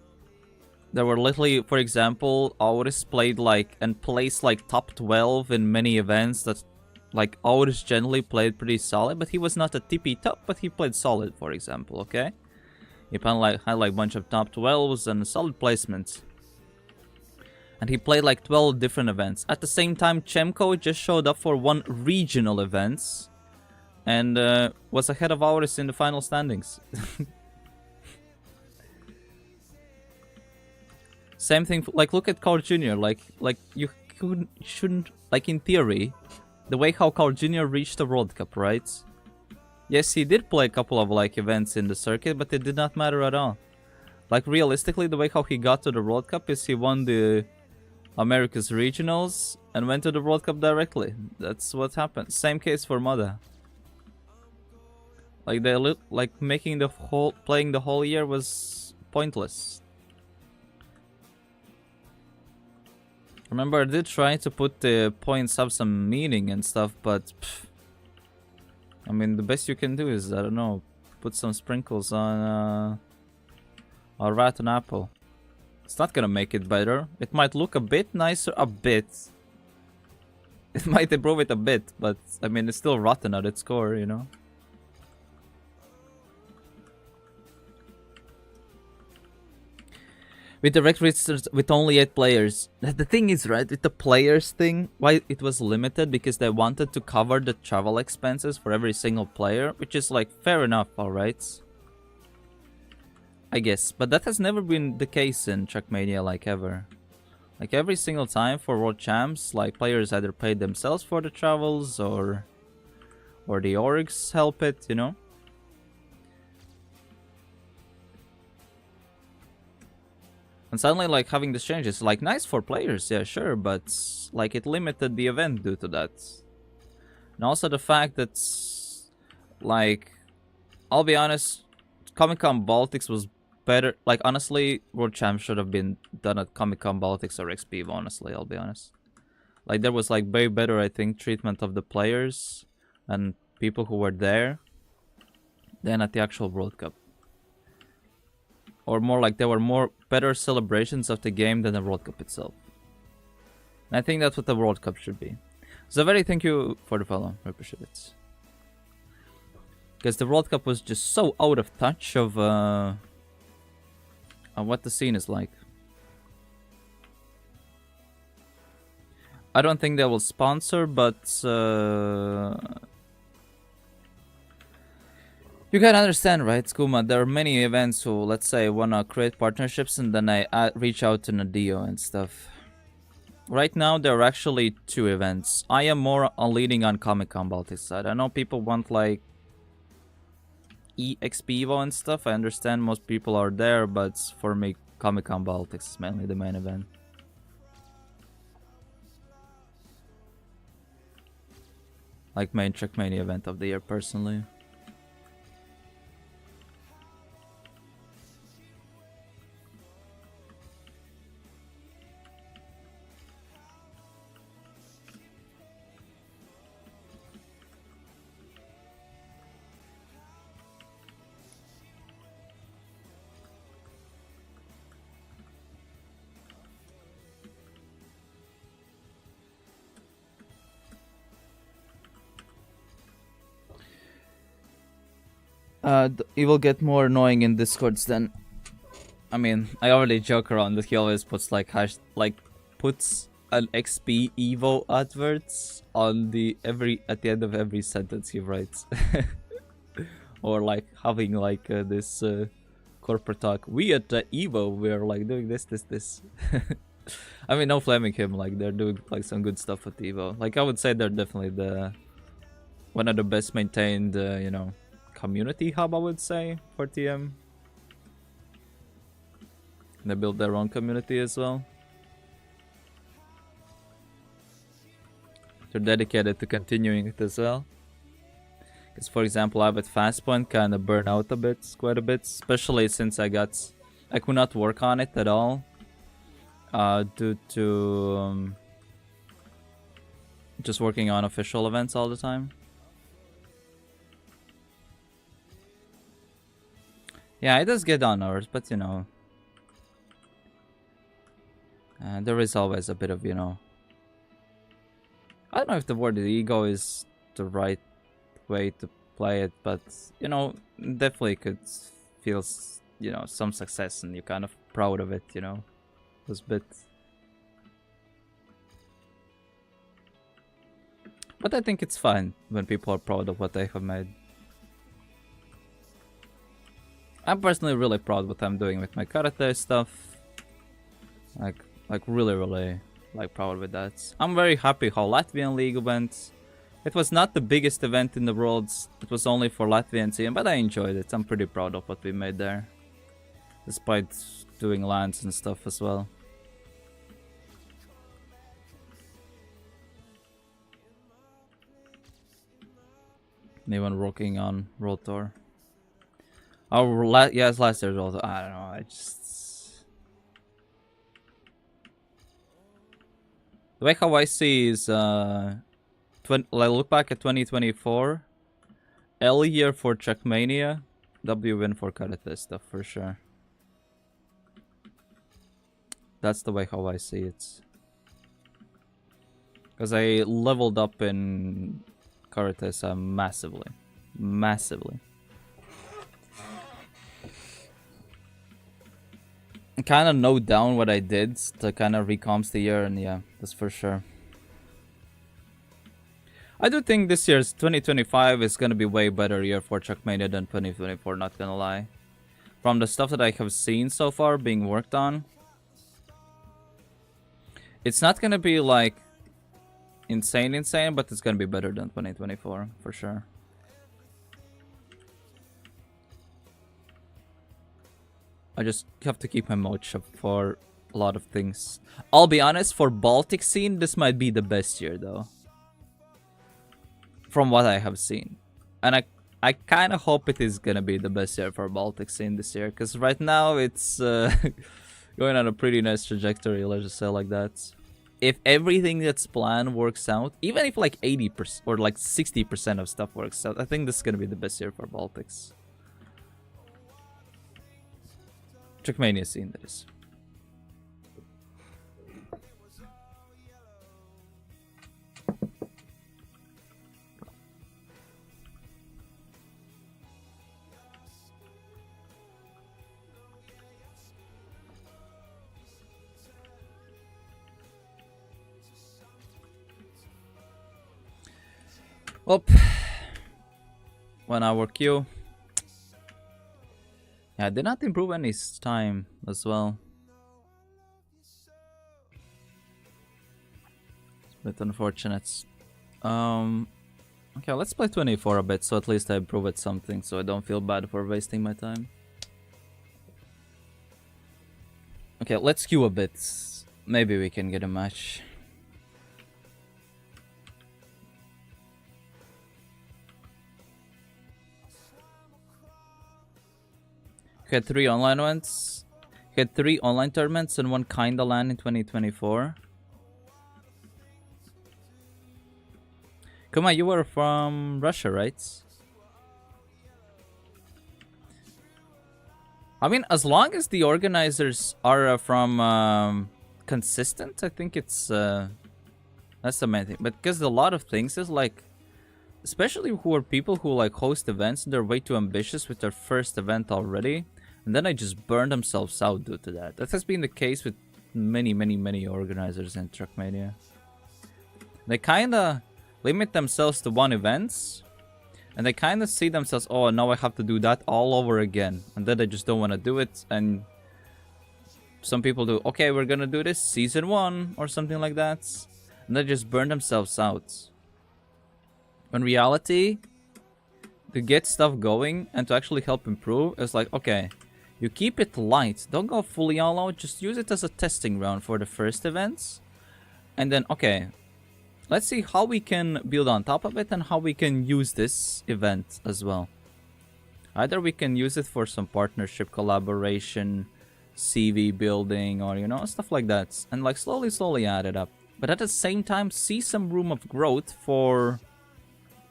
were literally, for example, Auris played like and placed like top 12 in many events that like Auris generally played pretty solid, but he was not a TP top, but he played solid, for example, okay? He had like a bunch of top 12s and solid placements. And he played like 12 different events. At the same time, Chemco just showed up for one regional events. And was ahead of Auris in the final standings. Same thing, like look at Carl Jr. Like you shouldn't, like in theory, the way how Carl Jr. reached the World Cup, right? Yes, he did play a couple of like events in the circuit, but it did not matter at all. Like realistically, the way how he got to the World Cup is he won the America's regionals and went to the World Cup directly. That's what happened. Same case for Moda. Like making the whole playing the whole year was pointless. Remember, I did try to put the points have some meaning and stuff, but I mean, the best you can do is, I don't know, put some sprinkles on a rotten apple. It's not gonna make it better. It might look a bit nicer, a bit. It might improve it a bit, but I mean, it's still rotten at its core, you know? With the records with only 8 players. The thing is, right, with the players thing, why it was limited? Because they wanted to cover the travel expenses for every single player, which is like fair enough, alright? I guess, but that has never been the case in Trackmania, like ever. Like every single time for World Champs, like players either paid themselves for the travels or the orgs help it, you know? And suddenly, like, having this change is, like, nice for players, yeah, sure, but, like, it limited the event due to that. And also the fact that, like, I'll be honest, Comic-Con Baltics was better. Like, honestly, World Champs should have been done at Comic-Con Baltics or XP, honestly, I'll be honest. Like, there was, like, way better, I think, treatment of the players and people who were there than at the actual World Cup. Or more like there were more better celebrations of the game than the World Cup itself. And I think that's what the World Cup should be. So very thank you for the follow. I appreciate it. Because the World Cup was just so out of touch of what the scene is like. I don't think they will sponsor, but you can understand, right, Skuma? There are many events who, let's say, wanna create partnerships and then I reach out to Nadio and stuff. Right now, there are actually 2 events. I am more leading on Comic-Con Baltics side. I know people want, like, EXP Evo and stuff. I understand most people are there, but for me, Comic-Con Baltics is mainly the main event. Like, main Trackmania event of the year, personally. It will get more annoying in Discords then. I mean, I already joke around that he always puts puts an XP Evo adverts on at the end of every sentence he writes. Or like having like this corporate talk. We at Evo, we're like doing this. I mean, no flaming him, like they're doing like some good stuff at Evo. Like I would say they're definitely one of the best maintained, you know, community hub, I would say, for TM. They build their own community as well. They're dedicated to continuing it as well. Because, for example, I at Fastpoint kind of burned out quite a bit, especially since I could not work on it at all due to just working on official events all the time. Yeah, it does get on hours, but you know, there is always a bit of, you know, I don't know if the word ego is the right way to play it, but you know, definitely could feel, you know, some success and you're kind of proud of it, you know, those bits. But I think it's fine when people are proud of what they have made. I'm personally really proud of what I'm doing with my karate stuff. Like really like proud with that. I'm very happy how Latvian League went. It was not the biggest event in the world. It was only for Latvian team, but I enjoyed it. I'm pretty proud of what we made there. Despite doing lands and stuff as well. Anyone working on Rotor? Oh, yes, last year's Rotor. I don't know. I just the way how I see is look back at 2024, L year for Trackmania, W win for Karate stuff for sure. That's the way how I see it. Because I leveled up in Karate massively. Massively. I kind of note down what I did to kind of recomps the year, and yeah, that's for sure. I do think this year's 2025 is going to be way better year for Trackmania than 2024, not gonna lie. From the stuff that I have seen so far being worked on, it's not going to be like insane, but it's going to be better than 2024 for sure. I just have to keep my mouth shut for a lot of things. I'll be honest, for Baltic scene, this might be the best year though. From what I have seen. And I kind of hope it is going to be the best year for Baltic scene this year. Because right now it's going on a pretty nice trajectory, let's just say like that. If everything that's planned works out, even if like 80% or like 60% of stuff works out, I think this is going to be the best year for Baltics. Trackmania scene, that is. Well, 1 hour queue. Yeah, I did not improve any time as well. It's a bit unfortunate. Okay, let's play 24 a bit, so at least I improve at something, so I don't feel bad for wasting my time. Okay, let's queue a bit. Maybe we can get a match. Had 3 online ones. Had 3 online tournaments and 1 kinda LAN in 2024. Kuma, you were from Russia, right? I mean, as long as the organizers are from consistent, I think it's that's the main thing. But because a lot of things is like, especially who are people who like host events and they're way too ambitious with their first event already. And then they just burn themselves out due to that. That has been the case with many organizers in Trackmania. They kinda limit themselves to 1 event. And they kinda see themselves, oh, now I have to do that all over again. And then they just don't want to do it. And some people do, okay, we're gonna do this season 1 or something like that. And they just burn themselves out. In reality, to get stuff going and to actually help improve, it's like, okay, you keep it light. Don't go fully all out. Just use it as a testing ground for the first events. And then, okay, let's see how we can build on top of it and how we can use this event as well. Either we can use it for some partnership collaboration, CV building, or, you know, stuff like that. And like slowly add it up. But at the same time, see some room of growth for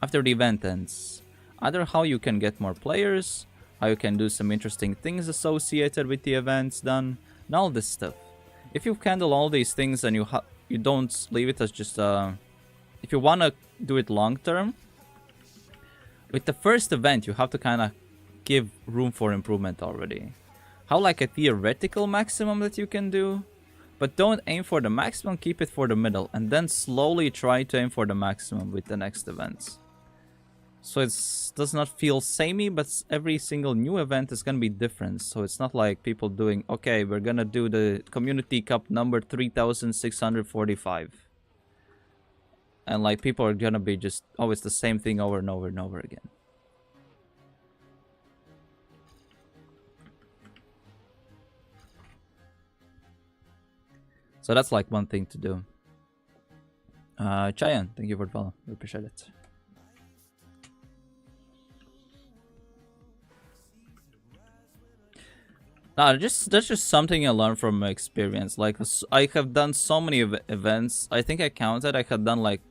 after the event ends. Either how you can get more players, how you can do some interesting things associated with the events done, and all this stuff. If you handle all these things and you don't leave it as just if you want to do it long term, with the first event you have to kind of give room for improvement already. How like a theoretical maximum that you can do, but don't aim for the maximum, keep it for the middle, and then slowly try to aim for the maximum with the next events. So it does not feel samey, but every single new event is going to be different. So it's not like people doing, okay, we're going to do the Community Cup number 3645. And like people are going to be just always the same thing over and over and over again. So that's like one thing to do. Chayan, thank you for the follow. We appreciate it. No, that's just something I learned from my experience. Like, I have done so many events. I think I counted. I had done like,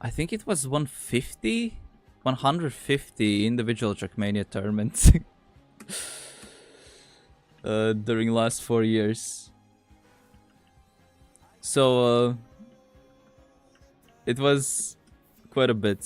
I think it was 150 individual Trackmania tournaments during the last 4 years. So it was quite a bit.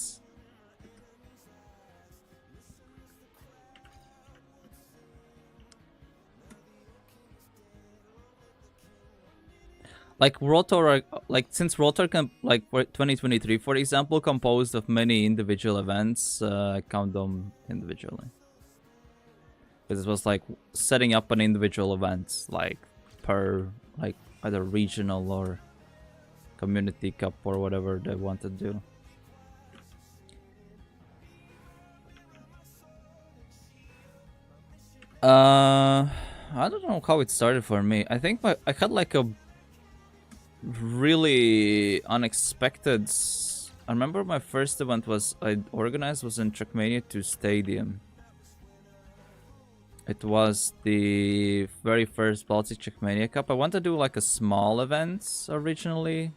Like World Tour, like since World Tour, like for 2023, for example, composed of many individual events, I count them individually. Because it was like setting up an individual event, like per like either regional or community cup or whatever they want to do. I don't know how it started for me. I think I had like a really unexpected. I remember my first event I organized was in Trackmania 2 Stadium. It was the very first Baltic Trackmania Cup. I wanted to do like a small event originally,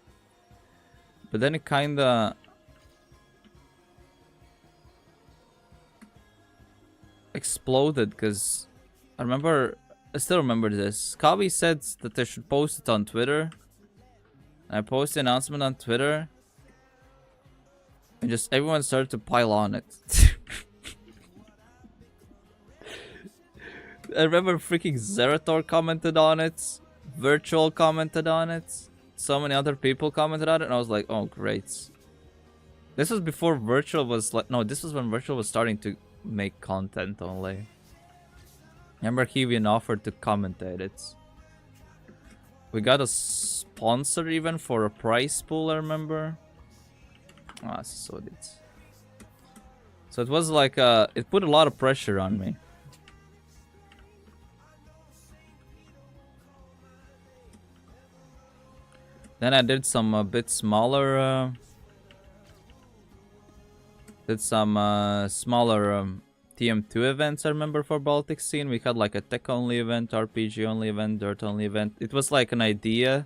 but then it kinda exploded because I still remember this. Kavi said that I should post it on Twitter. And I posted an announcement on Twitter, and just everyone started to pile on it. I remember freaking Zerator commented on it, Virtual commented on it, so many other people commented on it, and I was like, oh great. This was before Virtual was like, no, this was when Virtual was starting to make content only. Remember he even offered to commentate it. We got a sponsor even for a prize pool, I remember. Ah, so it. So it was like, it put a lot of pressure on me. Then I did some a bit smaller, smaller TM2 events, I remember, for Baltic scene. We had like a tech only event, RPG only event, dirt only event. It was like an idea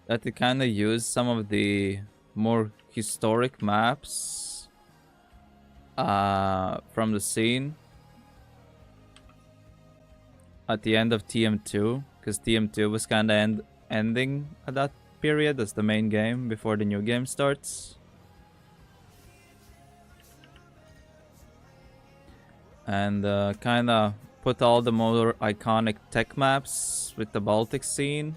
that it kind of used some of the more historic maps from the scene at the end of TM2, because TM2 was kind of ending at that period as the main game before the new game starts. And kind of put all the more iconic tech maps with the Baltic scene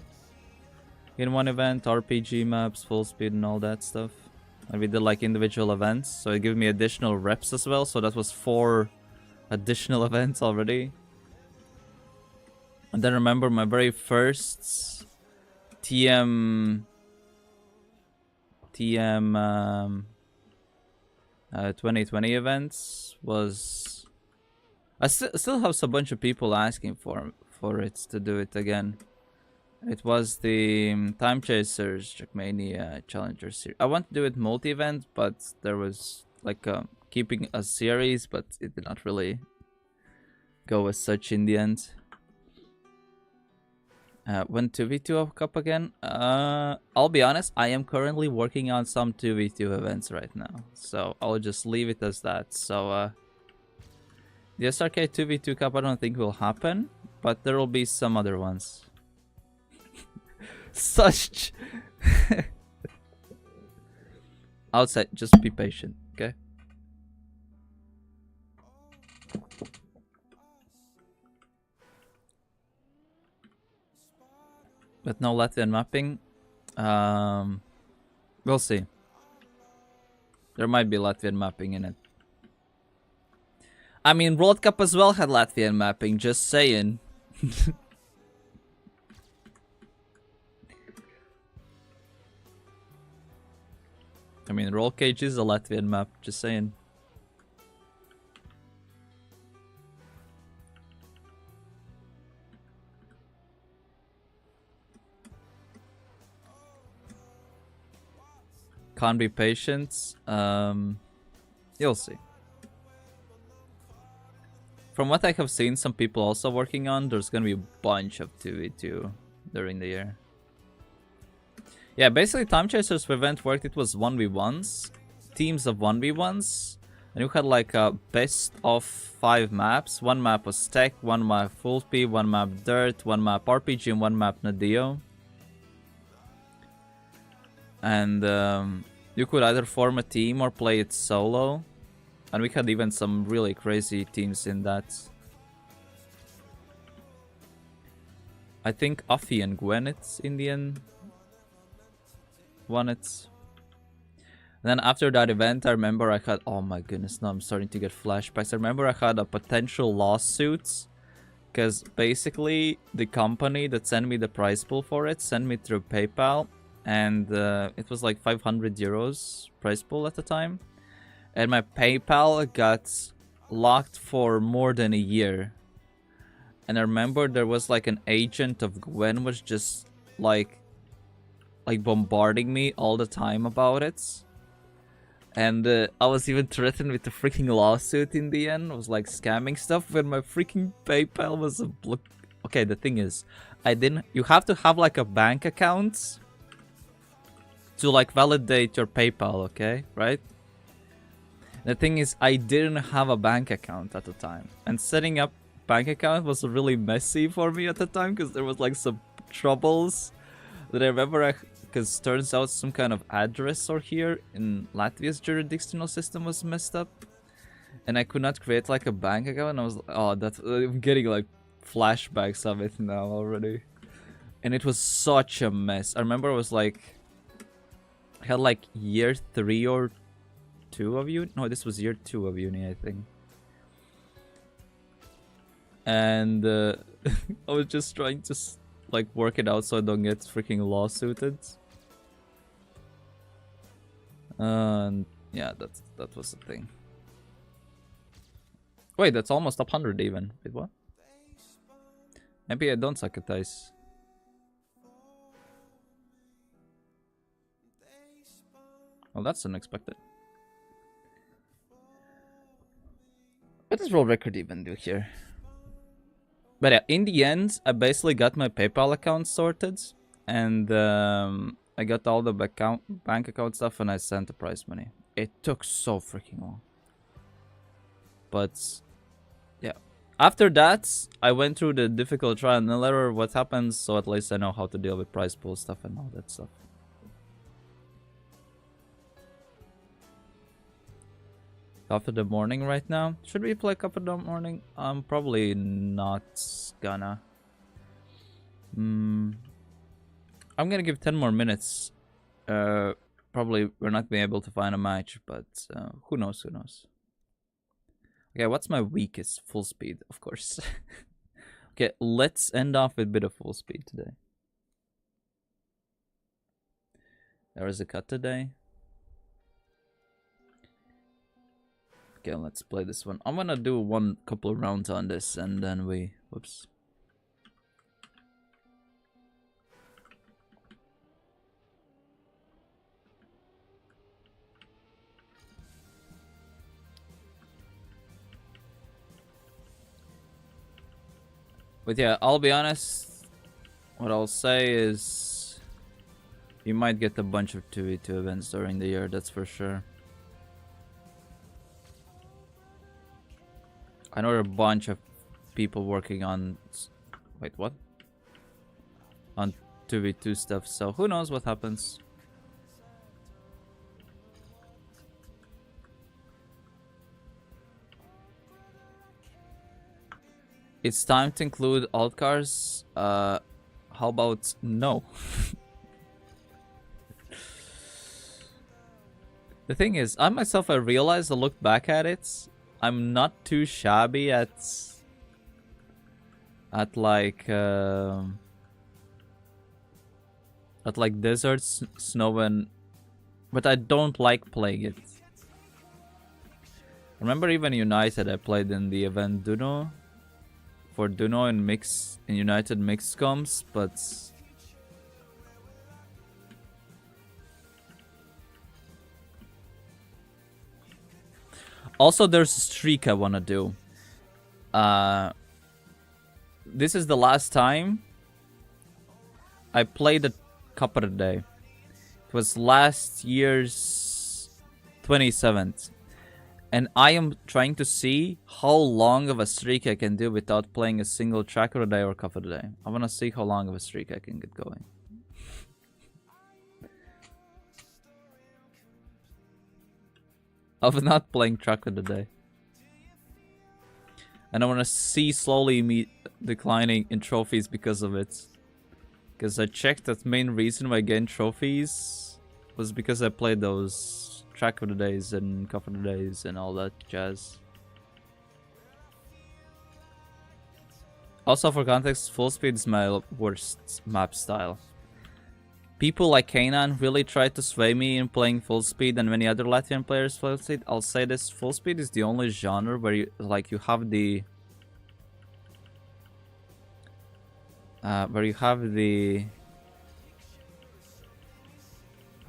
in one event, RPG maps, full speed and all that stuff. And we did like individual events, so it gave me additional reps as well, so that was 4 additional events already. And then remember my very first TM 2020 events was... I still have a bunch of people asking for it to do it again. It was the Time Chasers Trackmania Challenger series. I want to do it multi-event, but there was like keeping a series, but it did not really go as such in the end. When 2v2 Cup again? I'll be honest, I am currently working on some 2v2 events right now, so I'll just leave it as that. So the SRK 2v2 Cup I don't think will happen, but there will be some other ones. Such... Outside, just be patient, okay? But no Latvian mapping. We'll see. There might be Latvian mapping in it. I mean, World Cup as well had Latvian mapping, just saying. I mean, Roll Cage is a Latvian map, just saying. Can't be patient. You'll see. From what I have seen, some people also working on, there's gonna be a bunch of 2v2 during the year. Yeah, basically Time Chasers event worked. It was 1v1s, teams of 1v1s, and you had like a best of 5 maps. One map was tech, one map full speed, one map dirt, one map RPG, and one map Nadeo. And you could either form a team or play it solo. And we had even some really crazy teams in that. I think Afi and Gweneth in the end won it. And then after that event, I remember I had... Oh my goodness, now I'm starting to get flashbacks. I remember I had a potential lawsuit. Because basically, the company that sent me the prize pool for it sent me through PayPal. And it was like 500 euros prize pool at the time. And my PayPal got locked for more than a year. And I remember there was like an agent of Gwen was just like bombarding me all the time about it. And I was even threatened with a freaking lawsuit in the end. I was like scamming stuff when my freaking PayPal was a Okay, the thing is, you have to have like a bank account to like validate your PayPal, okay? Right? The thing is, I didn't have a bank account at the time. And setting up bank account was really messy for me at the time because there was like some troubles that I remember. Because turns out some kind of address or here in Latvia's jurisdictional system was messed up. And I could not create like a bank account. And I was like, oh, I'm getting like flashbacks of it now already. And it was such a mess. I remember I was like, I had like year 3 or 2 of uni. No, this was year 2 of uni, I think. And I was just trying to like work it out so I don't get freaking lawsuited. And yeah, that was the thing. Wait, that's almost up 100 even. Wait, what? Maybe I don't suck at dice. Well, that's unexpected. What does world record even do here? But yeah, in the end, I basically got my PayPal account sorted. And I got all the bank account stuff and I sent the prize money. It took so freaking long. But yeah. After that, I went through the difficult trial and error what happens. So at least I know how to deal with prize pool stuff and all that stuff. Cup of the morning right now. Should we play Cup of the morning? I'm probably not gonna. I'm gonna give 10 more minutes. Probably we're not being able to find a match, but who knows, who knows. Okay, what's my weakest? Full speed, of course. Okay, let's end off with a bit of full speed today. There is a cut today. Okay, let's play this one. I'm gonna do couple of rounds on this and then we... Whoops. But yeah, I'll be honest. What I'll say is... You might get a bunch of 2v2 events during the year, that's for sure. I know there are a bunch of people working on... Wait, what? On 2v2 stuff, so who knows what happens. It's time to include alt cars. How about no? The thing is, I myself, I realized, I looked back at it, I'm not too shabby at like deserts, snow, and but I don't like playing it. Remember, even United, I played in the event Duno for Duno and United mixed comps, but Also, there's a streak I want to do. This is the last time I played a cup of the day. It was last year's 27th. And I am trying to see how long of a streak I can do without playing a single track of the day or cup of the day. I want to see how long of a streak I can get going. Of not playing track of the day. And I want to see slowly me declining in trophies because of it. Because I checked that main reason why I gained trophies was because I played those track of the days and cup of the days and all that jazz. Also, for context, full speed is my worst map style. People like Kanan really tried to sway me in playing full speed, and many other Latvian players full speed. I'll say this: full speed is the only genre where you have the how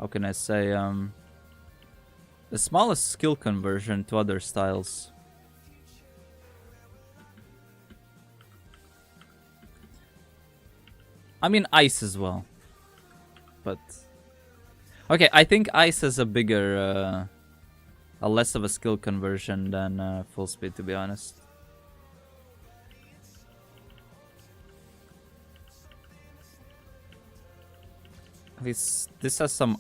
can I say, the smallest skill conversion to other styles. I mean, ice as well. But okay, I think ice has a bigger, a less of a skill conversion than full speed, to be honest. At least this has some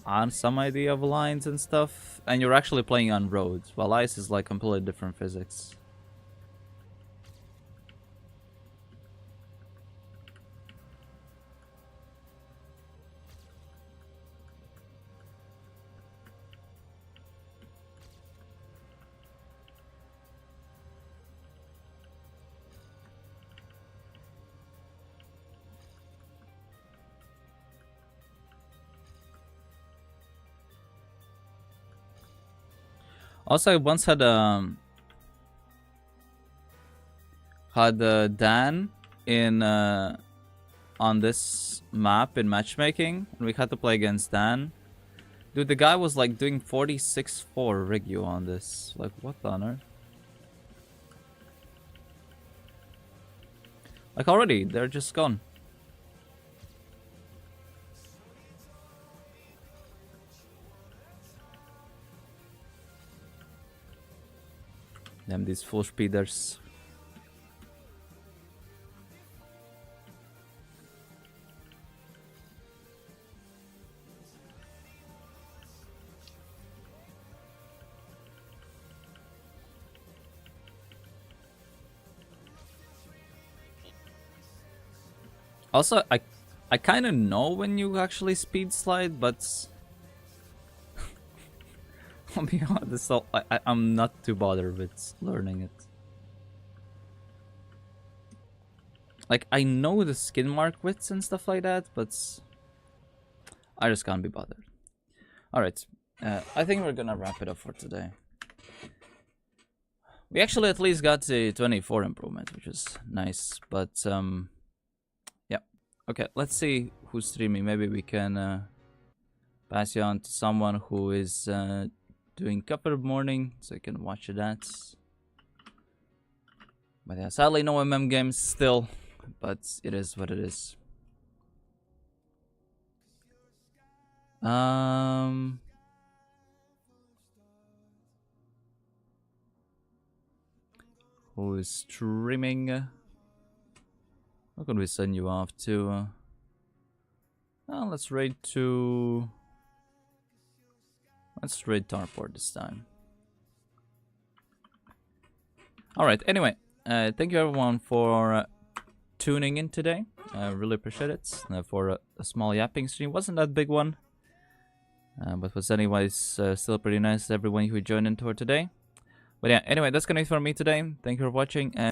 idea of lines and stuff, and you're actually playing on roads, while ice is like completely different physics. Also, I once had Dan in on this map in matchmaking, and we had to play against Dan. Dude, the guy was like doing 46-4 Rigyu on this. Like, what the honor? Like, already, they're just gone. Damn, these full speeders. Also, I kind of know when you actually speed slide, but I'll be honest, so I'm not too bothered with learning it. Like, I know the skin mark widths and stuff like that, but I just can't be bothered. Alright, I think we're gonna wrap it up for today. We actually at least got the 24 improvement, which is nice, but yeah. Okay, let's see who's streaming. Maybe we can pass you on to someone who is doing couple of morning, so you can watch that. But yeah, sadly no games still, but it is what it is. Who is streaming? What can we send you off to? Let's raid to... Let's raid Tarport this time. Alright, anyway, thank you everyone for tuning in today. I really appreciate it. For a small yapping stream, wasn't that big one. But was anyways still pretty nice to everyone who joined in for today. But yeah, anyway, that's gonna be it for me today. Thank you for watching. And